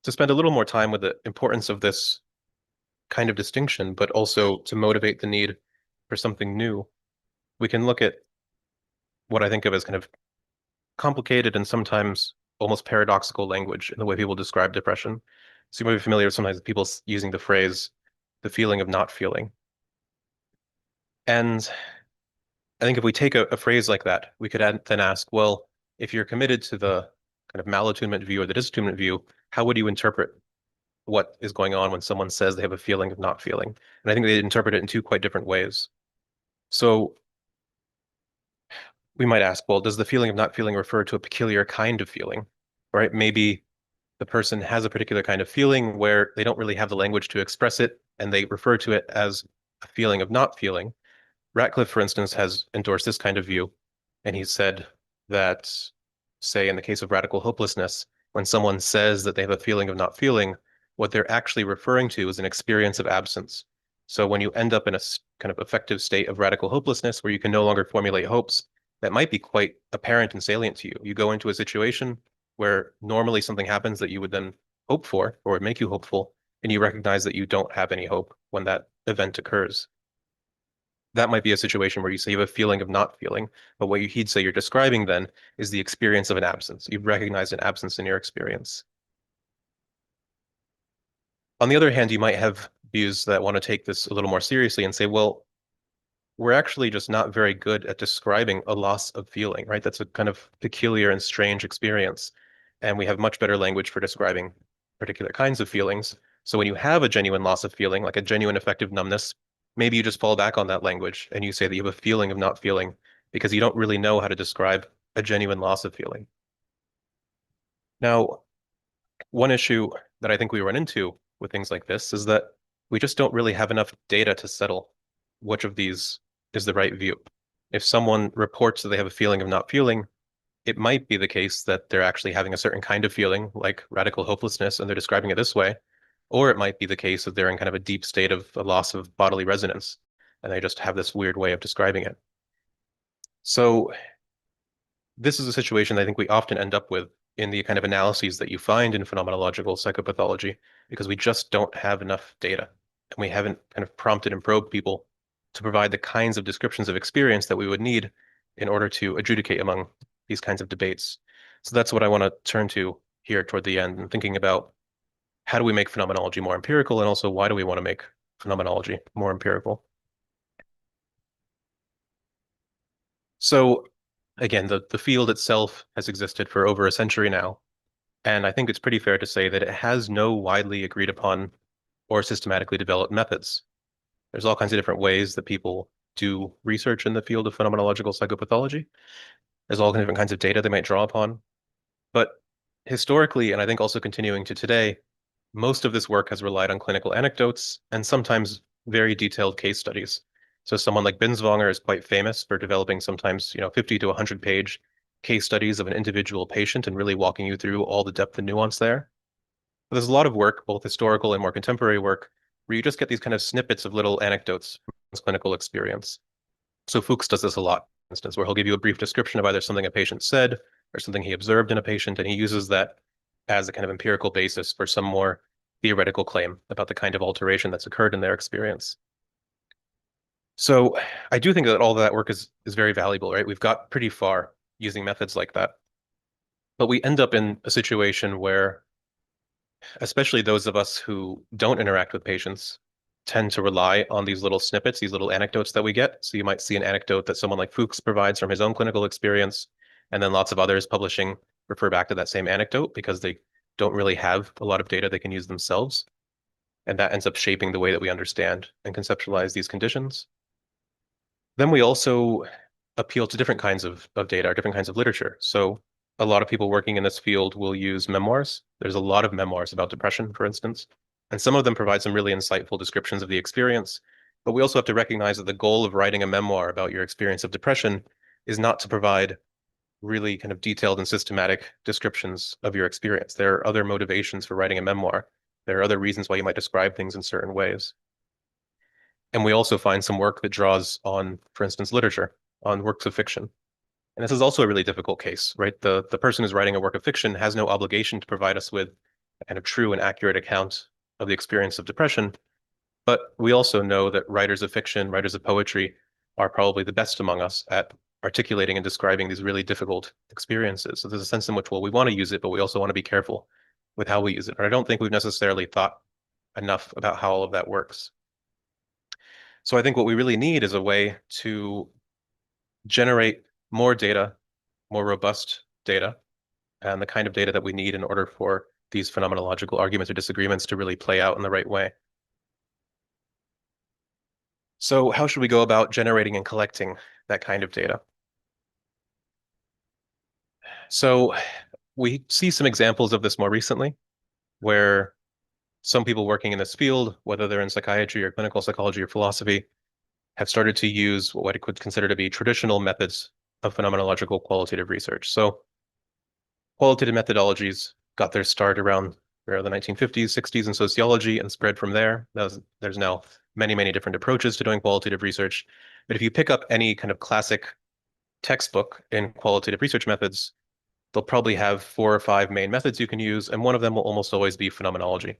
to spend a little more time with the importance of this kind of distinction, but also to motivate the need for something new, we can look at what I think of as kind of complicated and sometimes almost paradoxical language in the way people describe depression. So you might be familiar with sometimes people using the phrase, the feeling of not feeling. And I think if we take a phrase like that, we could then ask, well, if you're committed to the kind of malattunement view or the disattunement view, how would you interpret what is going on when someone says they have a feeling of not feeling? And I think they interpret it in two quite different ways. So we might ask, well, does the feeling of not feeling refer to a peculiar kind of feeling, right? Maybe the person has a particular kind of feeling where they don't really have the language to express it, and they refer to it as a feeling of not feeling. Ratcliffe, for instance, has endorsed this kind of view, and he said that, say, in the case of radical hopelessness, when someone says that they have a feeling of not feeling, what they're actually referring to is an experience of absence. So when you end up in a kind of affective state of radical hopelessness where you can no longer formulate hopes, that might be quite apparent and salient to you. You go into a situation where normally something happens that you would then hope for or would make you hopeful, and you recognize that you don't have any hope when that event occurs. That might be a situation where you say you have a feeling of not feeling, but what he'd say you're describing then is the experience of an absence. You've recognized an absence in your experience. On the other hand, you might have views that want to take this a little more seriously and say, well, we're actually just not very good at describing a loss of feeling, right? That's a kind of peculiar and strange experience. And we have much better language for describing particular kinds of feelings. So when you have a genuine loss of feeling, like a genuine affective numbness, maybe you just fall back on that language and you say that you have a feeling of not feeling because you don't really know how to describe a genuine loss of feeling. Now, one issue that I think we run into with things like this is that we just don't really have enough data to settle which of these is the right view. If someone reports that they have a feeling of not feeling, it might be the case that they're actually having a certain kind of feeling, like radical hopelessness, and they're describing it this way. Or it might be the case that they're in kind of a deep state of a loss of bodily resonance, and they just have this weird way of describing it. So this is a situation I think we often end up with in the kind of analyses that you find in phenomenological psychopathology, because we just don't have enough data, and we haven't kind of prompted and probed people to provide the kinds of descriptions of experience that we would need in order to adjudicate among these kinds of debates. So that's what I want to turn to here toward the end, and thinking about how do we make phenomenology more empirical, and also why do we want to make phenomenology more empirical? So again, the field itself has existed for over a century now, and I think it's pretty fair to say that it has no widely agreed upon or systematically developed methods. There's all kinds of different ways that people do research in the field of phenomenological psychopathology. There's all different kinds of data they might draw upon. But historically, and I think also continuing to today, most of this work has relied on clinical anecdotes and sometimes very detailed case studies. So someone like Binswanger is quite famous for developing sometimes, 50 to 100-page case studies of an individual patient and really walking you through all the depth and nuance there. But there's a lot of work, both historical and more contemporary work, where you just get these kind of snippets of little anecdotes from his clinical experience. So Fuchs does this a lot, for instance, where he'll give you a brief description of either something a patient said or something he observed in a patient, and he uses that as a kind of empirical basis for some more theoretical claim about the kind of alteration that's occurred in their experience. So I do think that all of that work is very valuable, right? We've got pretty far using methods like that. But we end up in a situation where, especially those of us who don't interact with patients, tend to rely on these little snippets, these little anecdotes that we get. So you might see an anecdote that someone like Fuchs provides from his own clinical experience, and then lots of others publishing refer back to that same anecdote because they don't really have a lot of data they can use themselves. And that ends up shaping the way that we understand and conceptualize these conditions. Then we also appeal to different kinds of data or different kinds of literature. So a lot of people working in this field will use memoirs. There's a lot of memoirs about depression, for instance, and some of them provide some really insightful descriptions of the experience. But we also have to recognize that the goal of writing a memoir about your experience of depression is not to provide really kind of detailed and systematic descriptions of your experience. There are other motivations for writing a memoir. There are other reasons why you might describe things in certain ways. And we also find some work that draws on, for instance, literature, on works of fiction. And this is also a really difficult case, right? The person who's writing a work of fiction has no obligation to provide us with a kind of true and accurate account of the experience of depression. But we also know that writers of fiction, writers of poetry, are probably the best among us at articulating and describing these really difficult experiences. So there's a sense in which, well, we want to use it, but we also want to be careful with how we use it. And I don't think we've necessarily thought enough about how all of that works. So I think what we really need is a way to generate more data, more robust data, and the kind of data that we need in order for these phenomenological arguments or disagreements to really play out in the right way. So how should we go about generating and collecting that kind of data? So we see some examples of this more recently, where some people working in this field, whether they're in psychiatry or clinical psychology or philosophy, have started to use what I could consider to be traditional methods of phenomenological qualitative research. So qualitative methodologies got their start around the 1950s, 60s in sociology and spread from there. There's now many, many different approaches to doing qualitative research. But if you pick up any kind of classic textbook in qualitative research methods, they'll probably have 4 or 5 main methods you can use, and one of them will almost always be phenomenology.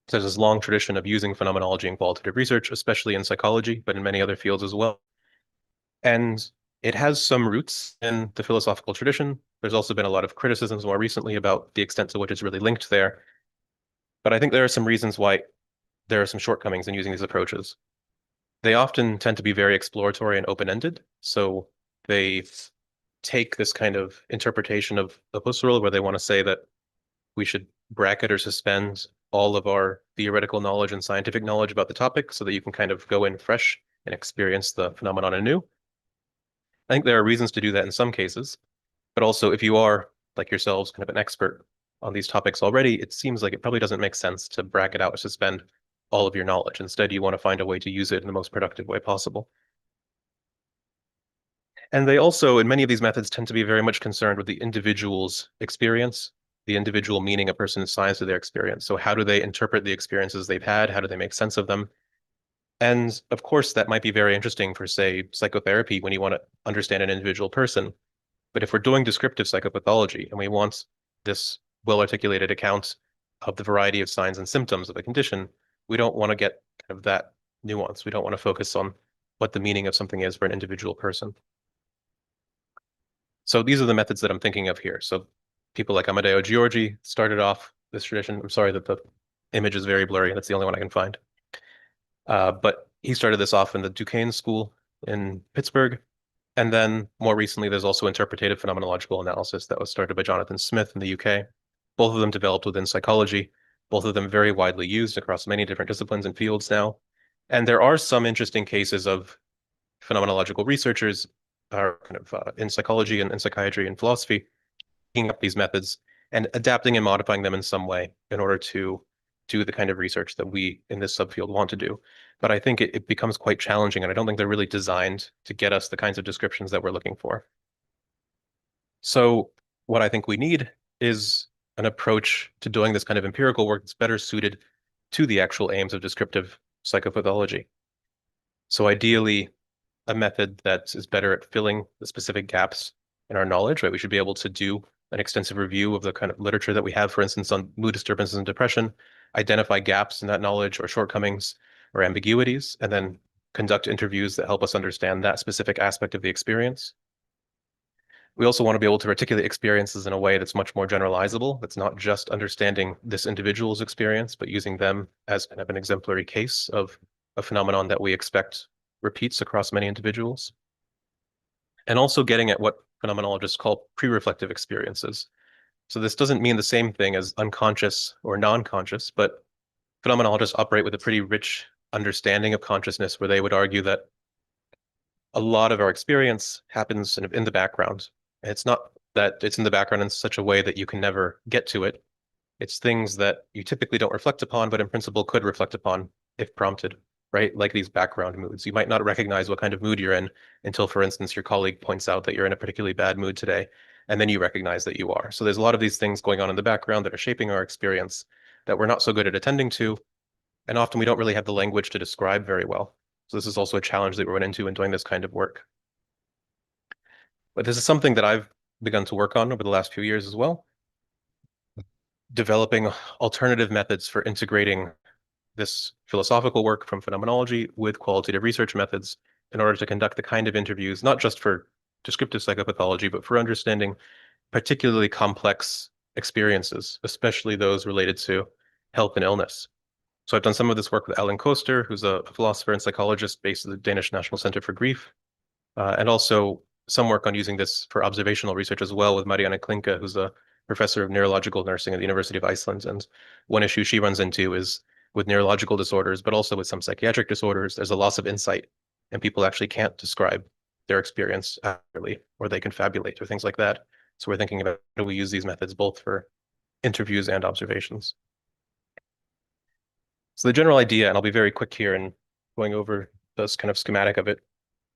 So there's this long tradition of using phenomenology in qualitative research, especially in psychology, but in many other fields as well. And it has some roots in the philosophical tradition. There's also been a lot of criticisms more recently about the extent to which it's really linked there. But I think there are some reasons why there are some shortcomings in using these approaches. They often tend to be very exploratory and open-ended. So they take this kind of interpretation of Husserl, where they want to say that we should bracket or suspend all of our theoretical knowledge and scientific knowledge about the topic so that you can kind of go in fresh and experience the phenomenon anew. I think there are reasons to do that in some cases, but also if you are, like yourselves, kind of an expert on these topics already, it seems like it probably doesn't make sense to bracket out or suspend all of your knowledge. Instead, you want to find a way to use it in the most productive way possible. And they also, in many of these methods, tend to be very much concerned with the individual's experience, the individual meaning a person assigns to their experience. So how do they interpret the experiences they've had? How do they make sense of them? And of course, that might be very interesting for, say, psychotherapy when you want to understand an individual person. But if we're doing descriptive psychopathology and we want this well-articulated account of the variety of signs and symptoms of a condition, we don't want to get kind of that nuance. We don't want to focus on what the meaning of something is for an individual person. So these are the methods that I'm thinking of here. So people like Amedeo Giorgi started off this tradition. I'm sorry that the image is very blurry. That's the only one I can find. But he started this off in the Duquesne School in Pittsburgh. And then more recently, there's also interpretative phenomenological analysis that was started by Jonathan Smith in the UK. Both of them developed within psychology, both of them very widely used across many different disciplines and fields now. And there are some interesting cases of phenomenological researchers in psychology and in psychiatry and philosophy, picking up these methods and adapting and modifying them in some way in order to do the kind of research that we in this subfield want to do. But I think it becomes quite challenging, and I don't think they're really designed to get us the kinds of descriptions that we're looking for. So what I think we need is an approach to doing this kind of empirical work that's better suited to the actual aims of descriptive psychopathology. So ideally, a method that is better at filling the specific gaps in our knowledge, right? We should be able to do an extensive review of the kind of literature that we have, for instance, on mood disturbances and depression, identify gaps in that knowledge or shortcomings or ambiguities, and then conduct interviews that help us understand that specific aspect of the experience. We also want to be able to articulate experiences in a way that's much more generalizable. That's not just understanding this individual's experience, but using them as kind of an exemplary case of a phenomenon that we expect repeats across many individuals. And also getting at what phenomenologists call pre-reflective experiences. So this doesn't mean the same thing as unconscious or non-conscious, but phenomenologists operate with a pretty rich understanding of consciousness, where they would argue that a lot of our experience happens in the background. And it's not that it's in the background in such a way that you can never get to it. It's things that you typically don't reflect upon, but in principle could reflect upon if prompted, right? Like these background moods. You might not recognize what kind of mood you're in until, for instance, your colleague points out that you're in a particularly bad mood today, and then you recognize that you are. So there's a lot of these things going on in the background that are shaping our experience that we're not so good at attending to, and often we don't really have the language to describe very well. So this is also a challenge that we run into in doing this kind of work. But this is something that I've begun to work on over the last few years as well, developing alternative methods for integrating this philosophical work from phenomenology with qualitative research methods in order to conduct the kind of interviews, not just for descriptive psychopathology, but for understanding particularly complex experiences, especially those related to health and illness. So I've done some of this work with Alan Koester, who's a philosopher and psychologist based at the Danish National Center for Grief, and also some work on using this for observational research as well with Marianne Klinke, who's a professor of neurological nursing at the University of Iceland. And one issue she runs into is with neurological disorders, but also with some psychiatric disorders, there's a loss of insight, and people actually can't describe their experience accurately, or they confabulate or things like that. So we're thinking about how do we use these methods both for interviews and observations. So the general idea, and I'll be very quick here in going over this kind of schematic of it,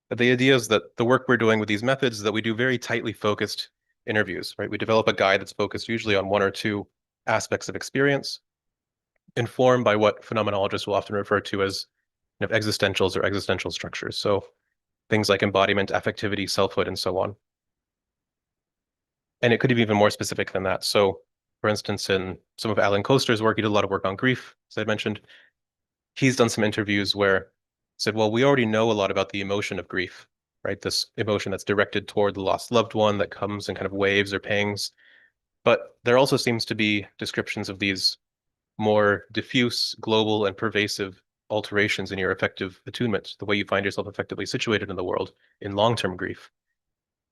but the idea is that the work we're doing with these methods is that we do very tightly focused interviews, right? We develop a guide that's focused usually on one or two aspects of experience, informed by what phenomenologists will often refer to as kind of existentials or existential structures. So things like embodiment, affectivity, selfhood, and so on. And it could be even more specific than that. So for instance, in some of Alan Koester's work, he did a lot of work on grief, as I mentioned. He's done some interviews where he said, well, we already know a lot about the emotion of grief, right? This emotion that's directed toward the lost loved one that comes in kind of waves or pangs. But there also seems to be descriptions of these more diffuse, global, and pervasive alterations in your affective attunement, the way you find yourself effectively situated in the world in long-term grief.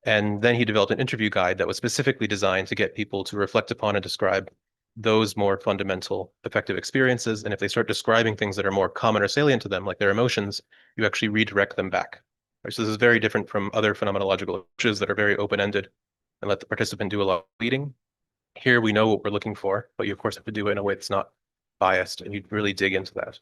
And then he developed an interview guide that was specifically designed to get people to reflect upon and describe those more fundamental affective experiences. And if they start describing things that are more common or salient to them, like their emotions, you actually redirect them back. Right? So this is very different from other phenomenological approaches that are very open-ended and let the participant do a lot of leading. Here we know what we're looking for, but you of course have to do it in a way that's not biased, and you really dig into that.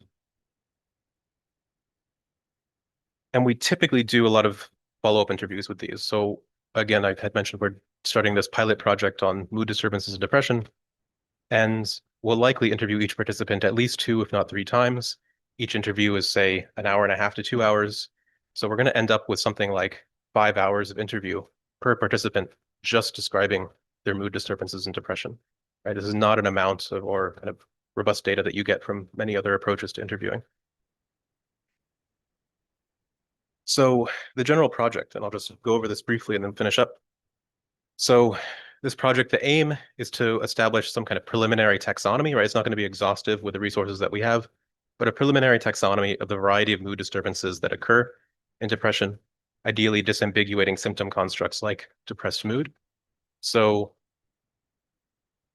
And we typically do a lot of follow-up interviews with these. So again, I had mentioned we're starting this pilot project on mood disturbances and depression, and we'll likely interview each participant at least 2, if not 3 times. Each interview is, say, an hour and a half to 2 hours. So we're going to end up with something like 5 hours of interview per participant just describing their mood disturbances and depression, right? This is not an amount of, or kind of robust data that you get from many other approaches to interviewing. So the general project, and I'll just go over this briefly and then finish up. So this project, the aim is to establish some kind of preliminary taxonomy, right? It's not going to be exhaustive with the resources that we have, but a preliminary taxonomy of the variety of mood disturbances that occur in depression, ideally disambiguating symptom constructs like depressed mood. So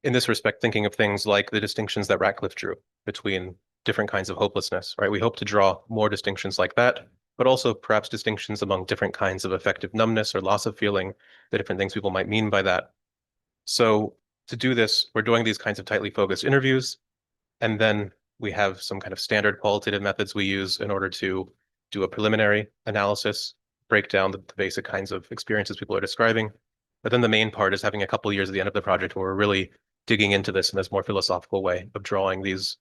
in this respect, thinking of things like the distinctions that Ratcliffe drew between different kinds of hopelessness, right? We hope to draw more distinctions like that, but also perhaps distinctions among different kinds of affective numbness or loss of feeling, the different things people might mean by that. So to do this, we're doing these kinds of tightly focused interviews, and then we have some kind of standard qualitative methods we use in order to do a preliminary analysis, break down the basic kinds of experiences people are describing. But then the main part is having a couple of years at the end of the project where we're really digging into this in this more philosophical way of drawing these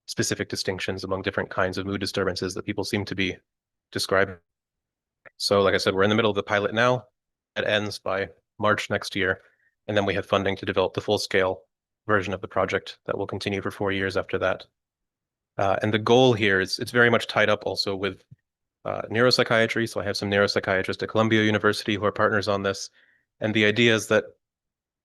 specific distinctions among different kinds of mood disturbances that people seem to be describing. So like I said, we're in the middle of the pilot now. It ends by March next year. And then we have funding to develop the full-scale version of the project that will continue for 4 years after that. And the goal here is it's very much tied up also with neuropsychiatry. So I have some neuropsychiatrists at Columbia University who are partners on this. And the idea is that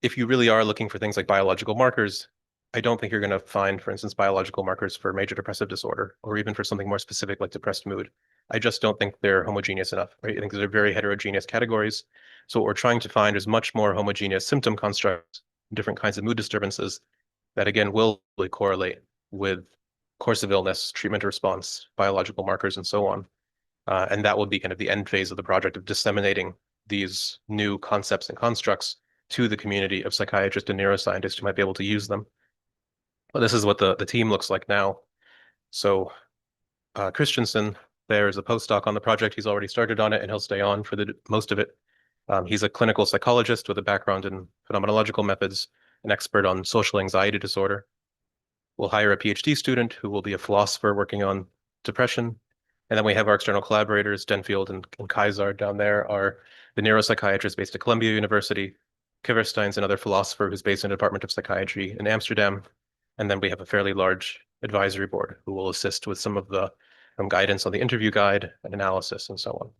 if you really are looking for things like biological markers, I don't think you're going to find, for instance, biological markers for major depressive disorder or even for something more specific like depressed mood. I just don't think they're homogeneous enough, right? I think they're very heterogeneous categories. So what we're trying to find is much more homogeneous symptom constructs, different kinds of mood disturbances that, again, will really correlate with course of illness, treatment response, biological markers, and so on. And that will be kind of the end phase of the project of disseminating these new concepts and constructs to the community of psychiatrists and neuroscientists who might be able to use them. Well, this is what the team looks like now. So Christensen there is a postdoc on the project. He's already started on it, and he'll stay on for the most of it. He's a clinical psychologist with a background in phenomenological methods, an expert on social anxiety disorder. We'll hire a PhD student who will be a philosopher working on depression. And then we have our external collaborators, Denfield and Kaiser down there, are the neuropsychiatrist based at Columbia University. Kiverstein's another philosopher who's based in the Department of Psychiatry in Amsterdam. And then we have a fairly large advisory board who will assist with some of the guidance on the interview guide and analysis and so on.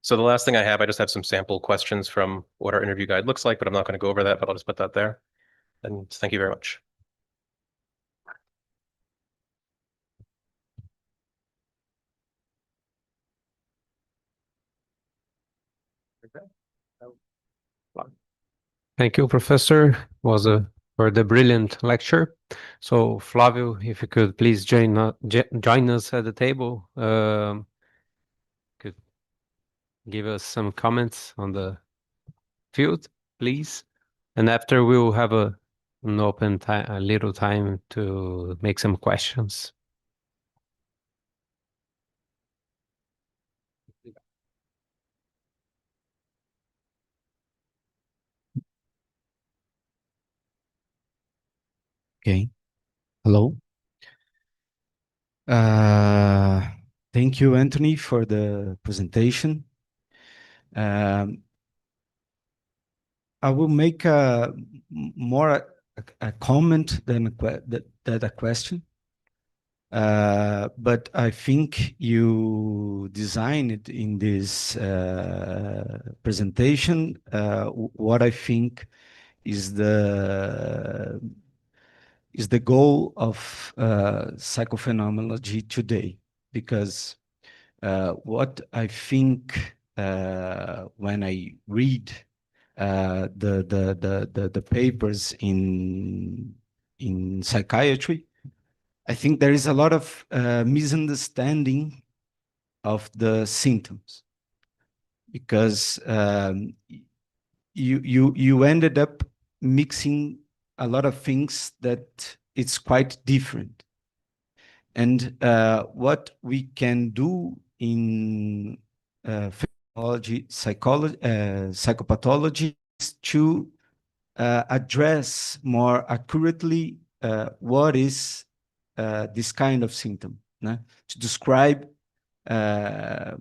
So the last thing I just have some sample questions from what our interview guide looks like, but I'm not going to go over that, but I'll just put that there. And thank you very much. Thank you, Professor. Was for the brilliant lecture. So, Flavio, if you could please join us at the table. Could give us some comments on the field, please. And after we will have an open time, a little time to make some questions. Okay. Hello. Thank you, Anthony, for the presentation. I will make more a comment than a question. But I think you designed it in this presentation what I think is the goal of psychophenomenology today, because what I think when I read the papers in psychiatry, I think there is a lot of misunderstanding of the symptoms, because you ended up mixing a lot of things that it's quite different. And what we can do in phenomenology, psychopathology is to address more accurately what is this kind of symptom, né? To describe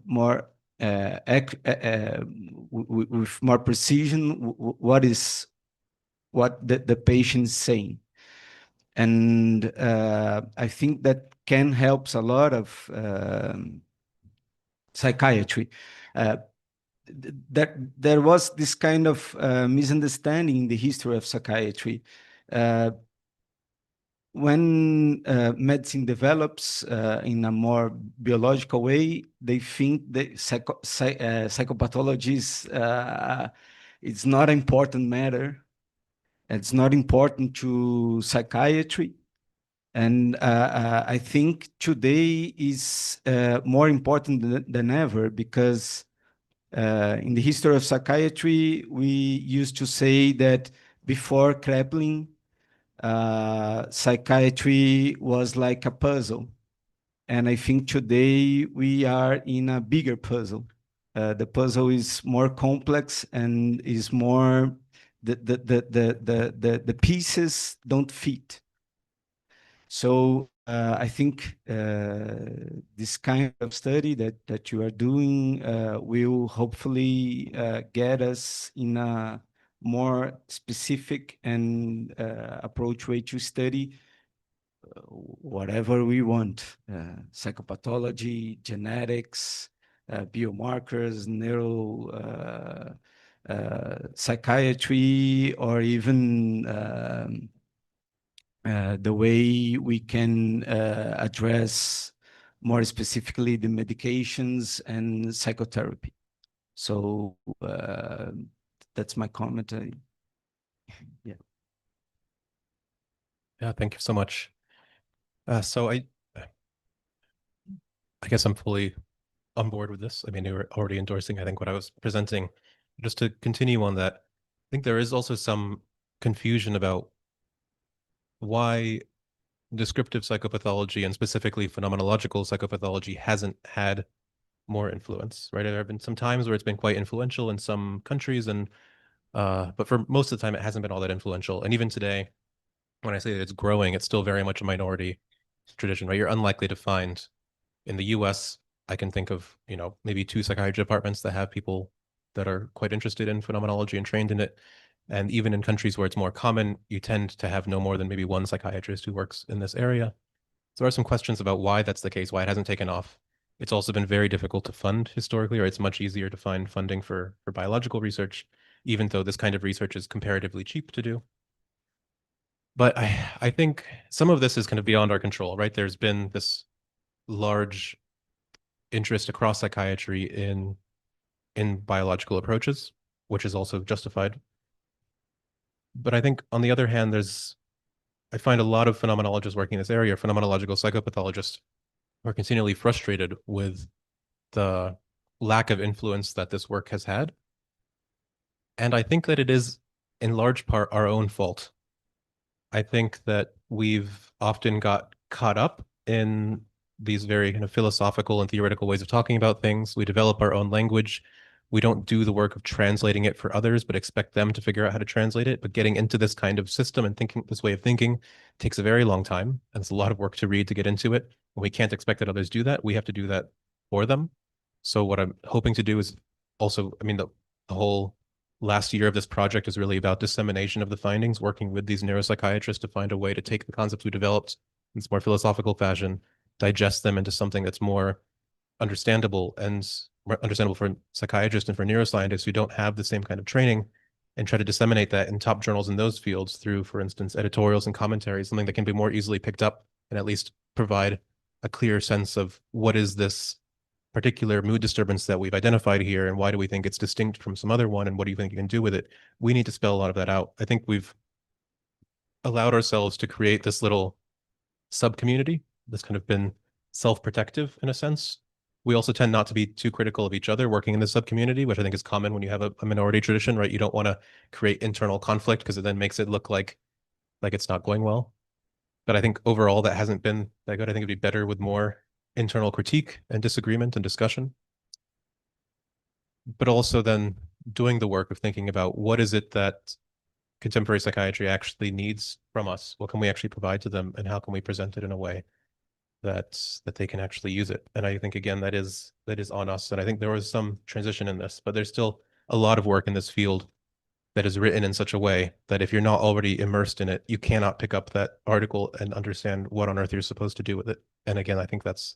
more with more precision what the patient is saying. And I think that can help a lot of psychiatry. There was this kind of misunderstanding in the history of psychiatry. When medicine develops in a more biological way, they think that psychopathology is not an important matter. It's not important to psychiatry. And I think today is more important than ever, because in the history of psychiatry, we used to say that before Kraepelin, psychiatry was like a puzzle. And I think today we are in a bigger puzzle. The puzzle is more complex and is more, the pieces don't fit. So I think this kind of study that you are doing will hopefully get us in a more specific and approach way to study whatever we want, psychopathology, genetics, biomarkers, psychiatry, or even the way we can address more specifically the medications and psychotherapy. So that's my comment. Yeah. Yeah, thank you so much. So I guess I'm fully on board with this. I mean, you were already endorsing, I think, what I was presenting. Just to continue on that, I think there is also some confusion about why descriptive psychopathology, and specifically phenomenological psychopathology, hasn't had more influence, right? There have been some times where it's been quite influential in some countries, and but for most of the time, it hasn't been all that influential. And even today, when I say that it's growing, it's still very much a minority tradition, right? You're unlikely to find in the US, I can think of, maybe 2 psychiatry departments that have people that are quite interested in phenomenology and trained in it. And even in countries where it's more common, you tend to have no more than maybe 1 psychiatrist who works in this area. So there are some questions about why that's the case, why it hasn't taken off. It's also been very difficult to fund historically, or it's much easier to find funding for biological research, even though this kind of research is comparatively cheap to do. But I think some of this is kind of beyond our control, right? There's been this large interest across psychiatry in biological approaches, which is also justified. But I think on the other hand, I find a lot of phenomenologists working in this area, phenomenological psychopathologists, who are continually frustrated with the lack of influence that this work has had. And I think that it is in large part our own fault. I think that we've often got caught up in these very kind of philosophical and theoretical ways of talking about things. We develop our own language. We don't do the work of translating it for others, but expect them to figure out how to translate it. But getting into this kind of system and thinking this way of thinking takes a very long time. And it's a lot of work to read to get into it. And we can't expect that others do that. We have to do that for them. So what I'm hoping to do is also, I mean, the whole last year of this project is really about dissemination of the findings, working with these neuropsychiatrists to find a way to take the concepts we developed in this more philosophical fashion, digest them into something that's more understandable for psychiatrists and for neuroscientists who don't have the same kind of training, and try to disseminate that in top journals in those fields through, for instance, editorials and commentaries, something that can be more easily picked up and at least provide a clear sense of what is this particular mood disturbance that we've identified here, and why do we think it's distinct from some other one, and what do you think you can do with it? We need to spell a lot of that out. I think we've allowed ourselves to create this little sub-community that's kind of been self-protective in a sense, We also tend not to be too critical of each other working in the sub-community, which I think is common when you have a minority tradition, right? You don't want to create internal conflict because it then makes it look like it's not going well. But I think overall that hasn't been that good. I think it'd be better with more internal critique and disagreement and discussion. But also then doing the work of thinking about what is it that contemporary psychiatry actually needs from us? What can we actually provide to them, and how can we present it in a way that they can actually use it? And I think again that is on us. And I think there was some transition in this, but there's still a lot of work in this field that is written in such a way that if you're not already immersed in it, you cannot pick up that article and understand what on earth you're supposed to do with it. And again, I think that's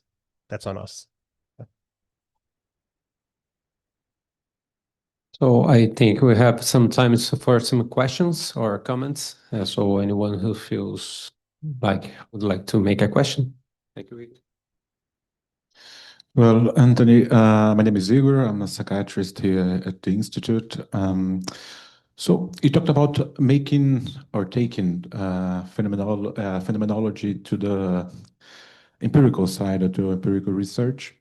on us. So I think we have some time for some questions or comments. So anyone who feels like would like to make a question. Thank you. Well, Anthony, my name is Igor. I'm a psychiatrist here at the Institute. So you talked about making or taking phenomenology to the empirical side, or to empirical research.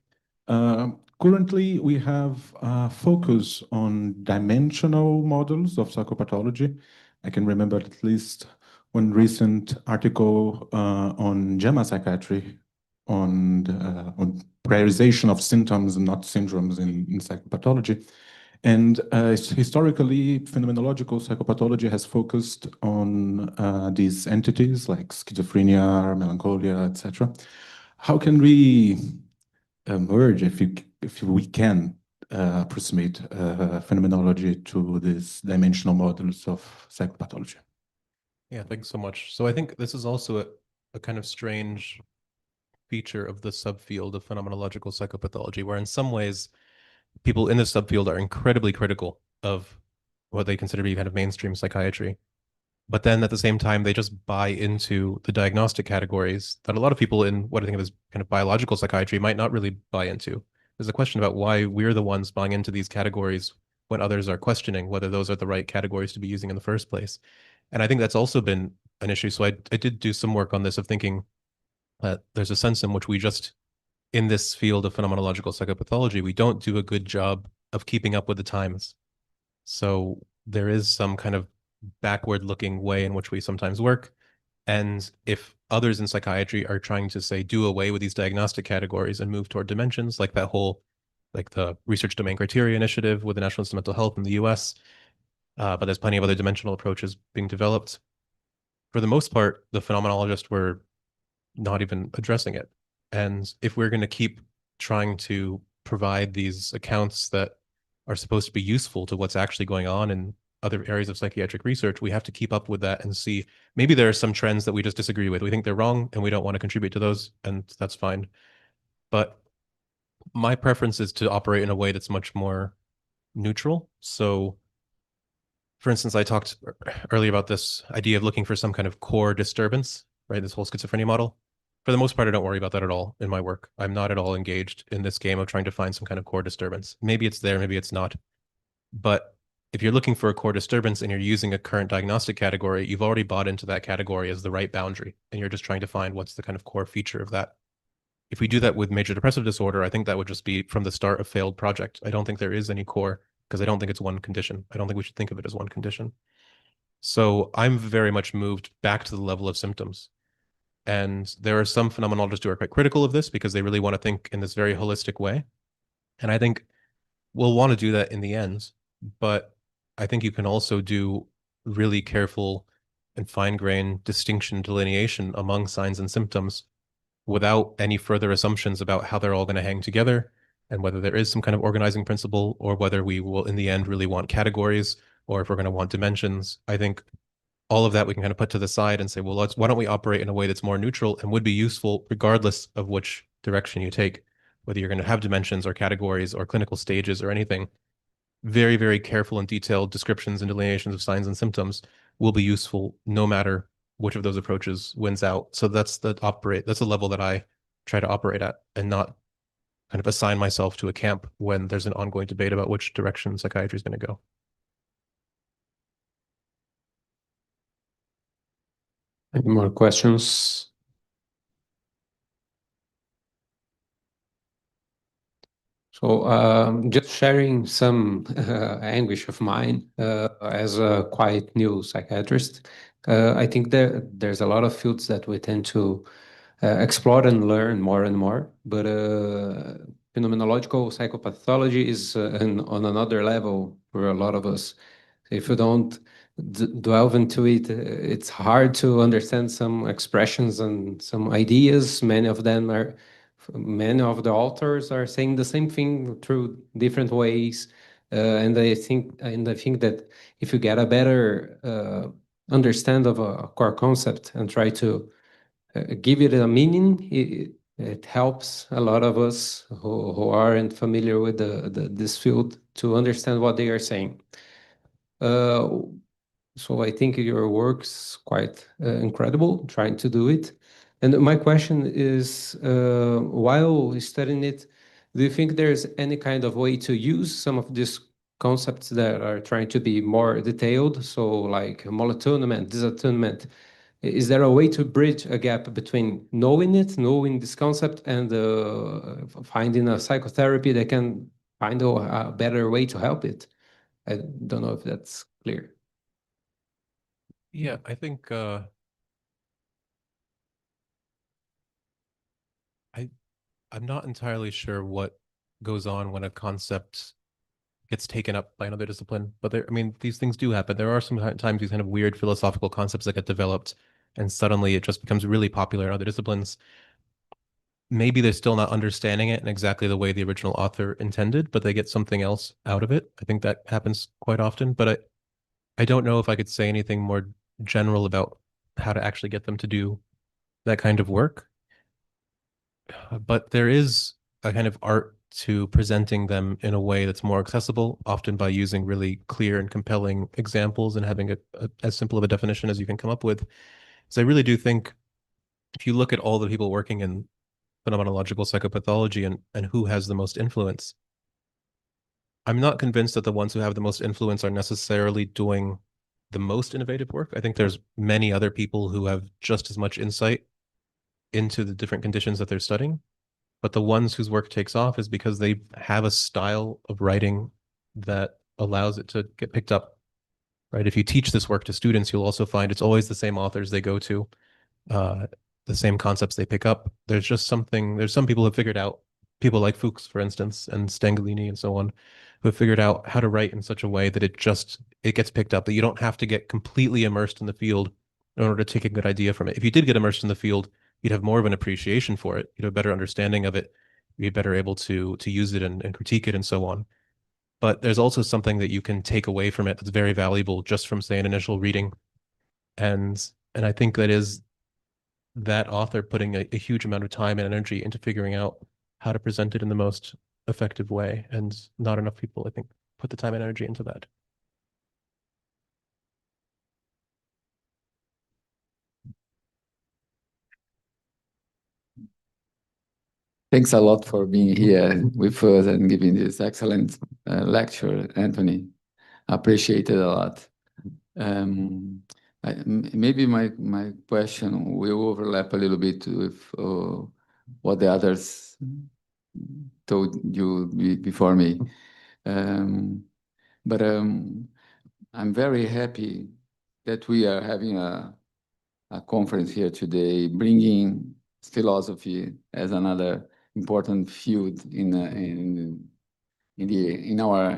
Currently, we have focus on dimensional models of psychopathology. I can remember at least one recent article on JAMA psychiatry on prioritization of symptoms and not syndromes in psychopathology. And historically, phenomenological psychopathology has focused on these entities like schizophrenia, melancholia, etc. How can we merge, if we can, approximate phenomenology to these dimensional models of psychopathology? Yeah, thanks so much. So I think this is also a kind of strange feature of the subfield of phenomenological psychopathology, where in some ways people in this subfield are incredibly critical of what they consider to be kind of mainstream psychiatry. But then at the same time, they just buy into the diagnostic categories that a lot of people in what I think of as kind of biological psychiatry might not really buy into. There's a question about why we're the ones buying into these categories when others are questioning whether those are the right categories to be using in the first place. And I think that's also been an issue. So I did do some work on this, of thinking that there's a sense in which we just, in this field of phenomenological psychopathology, we don't do a good job of keeping up with the times. So there is some kind of backward-looking way in which we sometimes work. And if others in psychiatry are trying to, say, do away with these diagnostic categories and move toward dimensions, like that whole, like the research domain criteria initiative with the National Institute of Mental Health in the US, but there's plenty of other dimensional approaches being developed. For the most part, the phenomenologists were not even addressing it. And if we're going to keep trying to provide these accounts that are supposed to be useful to what's actually going on in other areas of psychiatric research, we have to keep up with that and see maybe there are some trends that we just disagree with. We think they're wrong and we don't want to contribute to those, and that's fine. But my preference is to operate in a way that's much more neutral. So for instance, I talked earlier about this idea of looking for some kind of core disturbance, right? This whole schizophrenia model. For the most part, I don't worry about that at all in my work. I'm not at all engaged in this game of trying to find some kind of core disturbance. Maybe it's there, maybe it's not. But if you're looking for a core disturbance and you're using a current diagnostic category, you've already bought into that category as the right boundary, and you're just trying to find what's the kind of core feature of that. If we do that with major depressive disorder, I think that would just be from the start a failed project. I don't think there is any core, because I don't think it's one condition. I don't think we should think of it as one condition. So I'm very much moved back to the level of symptoms. And there are some phenomenologists who are quite critical of this because they really want to think in this very holistic way. And I think we'll want to do that in the end. But I think you can also do really careful and fine-grained distinction, delineation among signs and symptoms without any further assumptions about how they're all going to hang together and whether there is some kind of organizing principle or whether we will in the end really want categories or if we're going to want dimensions. I think all of that we can kind of put to the side and say, well, why don't we operate in a way that's more neutral and would be useful regardless of which direction you take, whether you're going to have dimensions or categories or clinical stages or anything. Very, very careful and detailed descriptions and delineations of signs and symptoms will be useful no matter which of those approaches wins out. So that's the level that I try to operate at, and not kind of assign myself to a camp when there's an ongoing debate about which direction psychiatry is going to go. Any more questions? So just sharing some anguish of mine as a quite new psychiatrist. I think there's a lot of fields that we tend to explore and learn more and more, but phenomenological psychopathology is on another level for a lot of us. If you don't delve into it, it's hard to understand some expressions and some ideas. Many of the authors are saying the same thing through different ways, and I think that if you get a better understand of a core concept and try to give it a meaning, it helps a lot of us who aren't familiar with this field to understand what they are saying. So I think your work's quite incredible trying to do it. And my question is, while studying it, do you think there's any kind of way to use some of these concepts that are trying to be more detailed? So like monoattunement, disattunement. Is there a way to bridge a gap between knowing this concept, and finding a psychotherapy that can find a better way to help it? I don't know if that's clear. Yeah, I think I'm not entirely sure what goes on when a concept gets taken up by another discipline, but I mean, these things do happen. There are sometimes these kind of weird philosophical concepts that get developed, and suddenly it just becomes really popular in other disciplines. Maybe they're still not understanding it in exactly the way the original author intended, but they get something else out of it. I think that happens quite often, but I don't know if I could say anything more general about how to actually get them to do that kind of work. But there is a kind of art to presenting them in a way that's more accessible, often by using really clear and compelling examples and having as simple of a definition as you can come up with. So I really do think if you look at all the people working in phenomenological psychopathology and who has the most influence, I'm not convinced that the ones who have the most influence are necessarily doing the most innovative work. I think there's many other people who have just as much insight into the different conditions that they're studying. But the ones whose work takes off is because they have a style of writing that allows it to get picked up, right? If you teach this work to students, you'll also find it's always the same authors they go to, the same concepts they pick up. There's some people who have figured out, people like Fuchs, for instance, and Stangolini and so on, who have figured out how to write in such a way that it gets picked up, that you don't have to get completely immersed in the field in order to take a good idea from it. If you did get immersed in the field, you'd have more of an appreciation for it. You'd have a better understanding of it. You'd be better able to use it and critique it and so on. But there's also something that you can take away from it that's very valuable just from, say, an initial reading. And I think that is that author putting a huge amount of time and energy into figuring out how to present it in the most effective way. And not enough people, I think, put the time and energy into that. Thanks a lot for being here with us and giving this excellent lecture, Anthony. Appreciate it a lot. Maybe my question will overlap a little bit with what the others told you before me. But I'm very happy that we are having a conference here today, bringing philosophy as another important field in our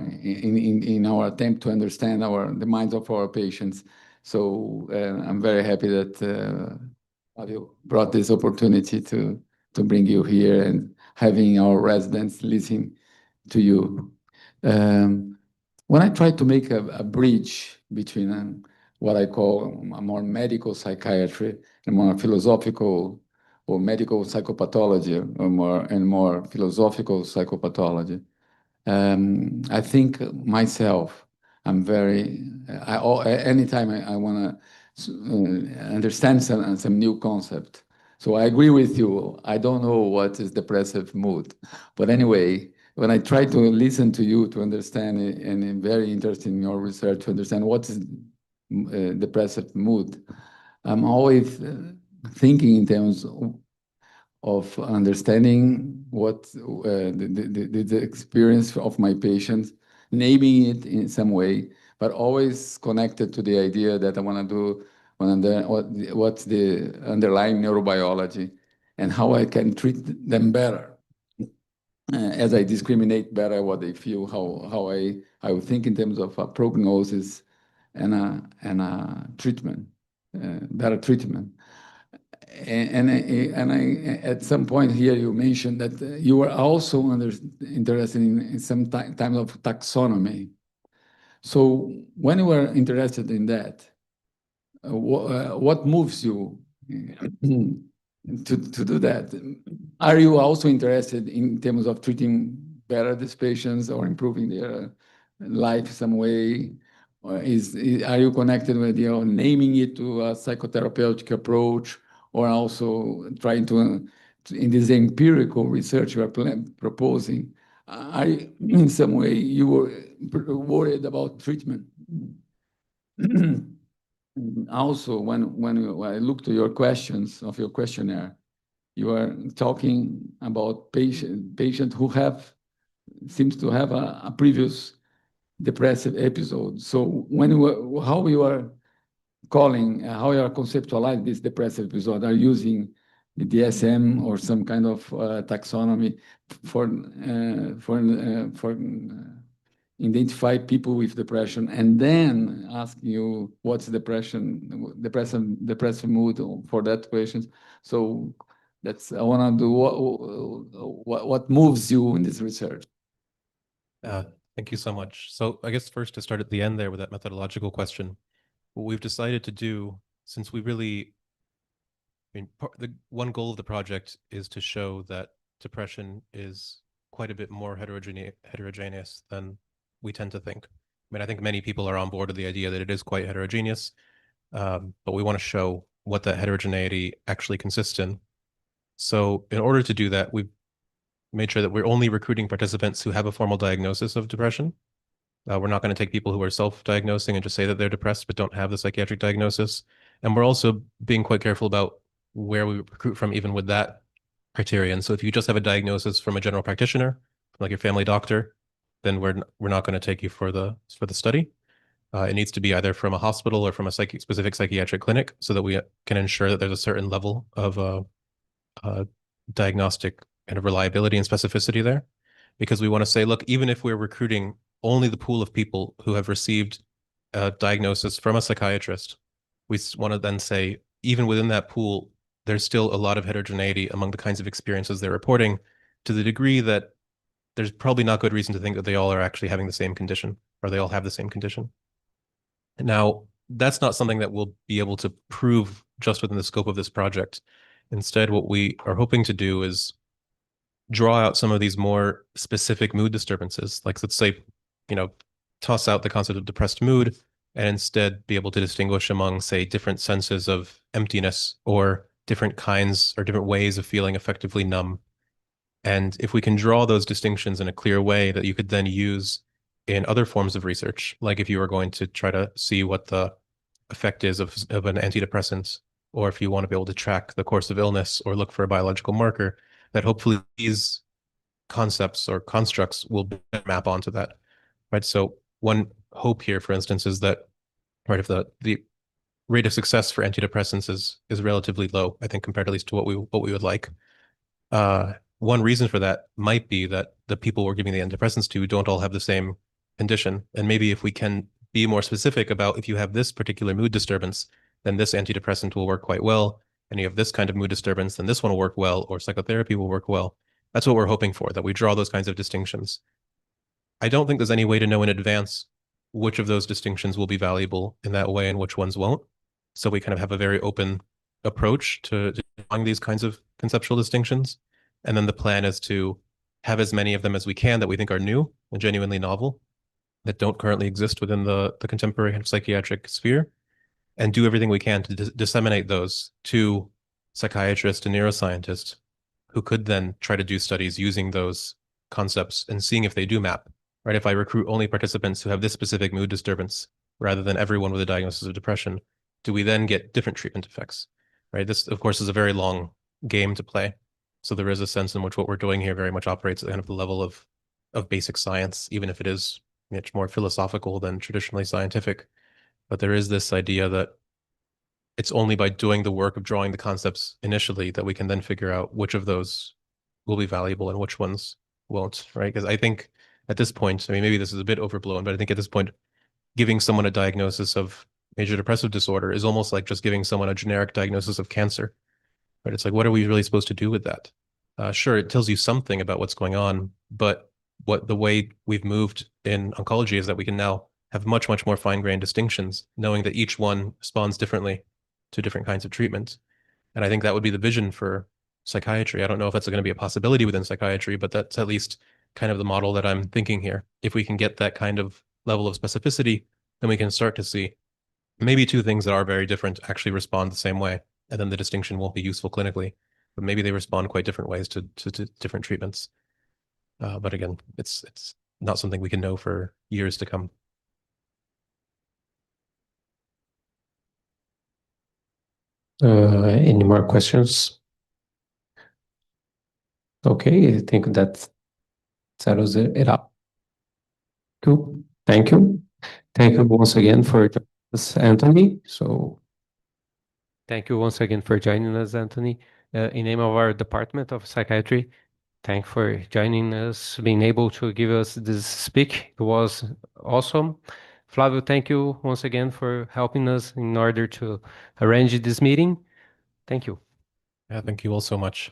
attempt to understand the minds of our patients. So I'm very happy that you brought this opportunity to bring you here and having our residents listen to you. When I try to make a bridge between what I call a more medical psychiatry and more philosophical or medical psychopathology and more philosophical psychopathology, I think myself, anytime I want to understand some new concept. So I agree with you. I don't know what is depressive mood. But anyway, when I try to listen to you to understand it, and I'm very interested in your research to understand what is depressive mood, I'm always thinking in terms of understanding what the experience of my patients, naming it in some way, but always connected to the idea that I want to do what's the underlying neurobiology and how I can treat them better. As I discriminate better what they feel, how I would think in terms of a prognosis and a treatment, better treatment. And I at some point here you mentioned that you were also interested in some type of taxonomy. So when you were interested in that, what moves you to do that? Are you also interested in terms of treating better these patients or improving their life some way? Or are you connected with naming it to a psychotherapeutic approach, or also trying to in this empirical research you are proposing? Are you, in some way you were worried about treatment? Also, when I look to your questions of your questionnaire, you are talking about patient who seems to have a previous depressive episode. So how you are calling, how you are conceptualizing this depressive episode? Are you using the DSM or some kind of taxonomy for identify people with depression, and then ask you what's depressive mood for that patient? So I want to do what moves you in this research. Thank you so much. So I guess first to start at the end there with that methodological question, what we've decided to do, since we really, the one goal of the project is to show that depression is quite a bit more heterogeneous than we tend to think. I think many people are on board with the idea that it is quite heterogeneous, but we want to show what that heterogeneity actually consists in. So in order to do that, we've made sure that we're only recruiting participants who have a formal diagnosis of depression. We're not going to take people who are self-diagnosing and just say that they're depressed but don't have the psychiatric diagnosis. And we're also being quite careful about where we recruit from, even with that criterion. So if you just have a diagnosis from a general practitioner, like your family doctor, then we're not going to take you for the study. It needs to be either from a hospital or from a specific psychiatric clinic, so that we can ensure that there's a certain level of diagnostic kind of reliability and specificity there. Because we want to say, look, even if we're recruiting only the pool of people who have received a diagnosis from a psychiatrist, we want to then say, even within that pool, there's still a lot of heterogeneity among the kinds of experiences they're reporting, to the degree that there's probably not good reason to think that they all are actually having the same condition, or they all have the same condition. Now, that's not something that we'll be able to prove just within the scope of this project. Instead, what we are hoping to do is draw out some of these more specific mood disturbances. Like, let's say, toss out the concept of depressed mood and instead be able to distinguish among, say, different senses of emptiness, or different kinds or different ways of feeling effectively numb. And if we can draw those distinctions in a clear way that you could then use in other forms of research, like if you were going to try to see what the effect is of an antidepressant, or if you want to be able to track the course of illness or look for a biological marker, that hopefully these concepts or constructs will map onto that, right? So one hope here, for instance, is that, right, if the rate of success for antidepressants is relatively low, I think, compared at least to what we would like. One reason for that might be that the people we're giving the antidepressants to don't all have the same condition. And maybe if we can be more specific about, if you have this particular mood disturbance, then this antidepressant will work quite well. And you have this kind of mood disturbance, then this one will work well, or psychotherapy will work well. That's what we're hoping for, that we draw those kinds of distinctions. I don't think there's any way to know in advance which of those distinctions will be valuable in that way and which ones won't. So we kind of have a very open approach to drawing these kinds of conceptual distinctions. And then the plan is to have as many of them as we can that we think are new and genuinely novel, that don't currently exist within the contemporary kind of psychiatric sphere, and do everything we can to disseminate those to psychiatrists and neuroscientists, who could then try to do studies using those concepts and seeing if they do map, right? If I recruit only participants who have this specific mood disturbance, rather than everyone with a diagnosis of depression, do we then get different treatment effects, right? This, of course, is a very long game to play. So there is a sense in which what we're doing here very much operates at kind of the level of basic science, even if it is much more philosophical than traditionally scientific. But there is this idea that it's only by doing the work of drawing the concepts initially that we can then figure out which of those will be valuable and which ones won't, right? Because I think at this point, I mean, maybe this is a bit overblown, but I think at this point, giving someone a diagnosis of major depressive disorder is almost like just giving someone a generic diagnosis of cancer, right? It's like, what are we really supposed to do with that? Sure, it tells you something about what's going on, but what the way we've moved in oncology is that we can now have much, much more fine-grained distinctions, knowing that each one responds differently to different kinds of treatments. And I think that would be the vision for psychiatry. I don't know if that's going to be a possibility within psychiatry, but that's at least kind of the model that I'm thinking here. If we can get that kind of level of specificity, then we can start to see maybe two things that are very different actually respond the same way. And then the distinction won't be useful clinically, but maybe they respond quite different ways to different treatments. But again, it's not something we can know for years to come. Any more questions? Okay, I think that settles it up. Cool. Thank you. Thank you once again for joining us, Anthony. So thank you once again for joining us, Anthony. In name of our Department of Psychiatry, thank you for joining us, being able to give us this speak. It was awesome. Flavio, thank you once again for helping us in order to arrange this meeting. Thank you. Yeah, thank you all so much.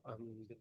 I'm using the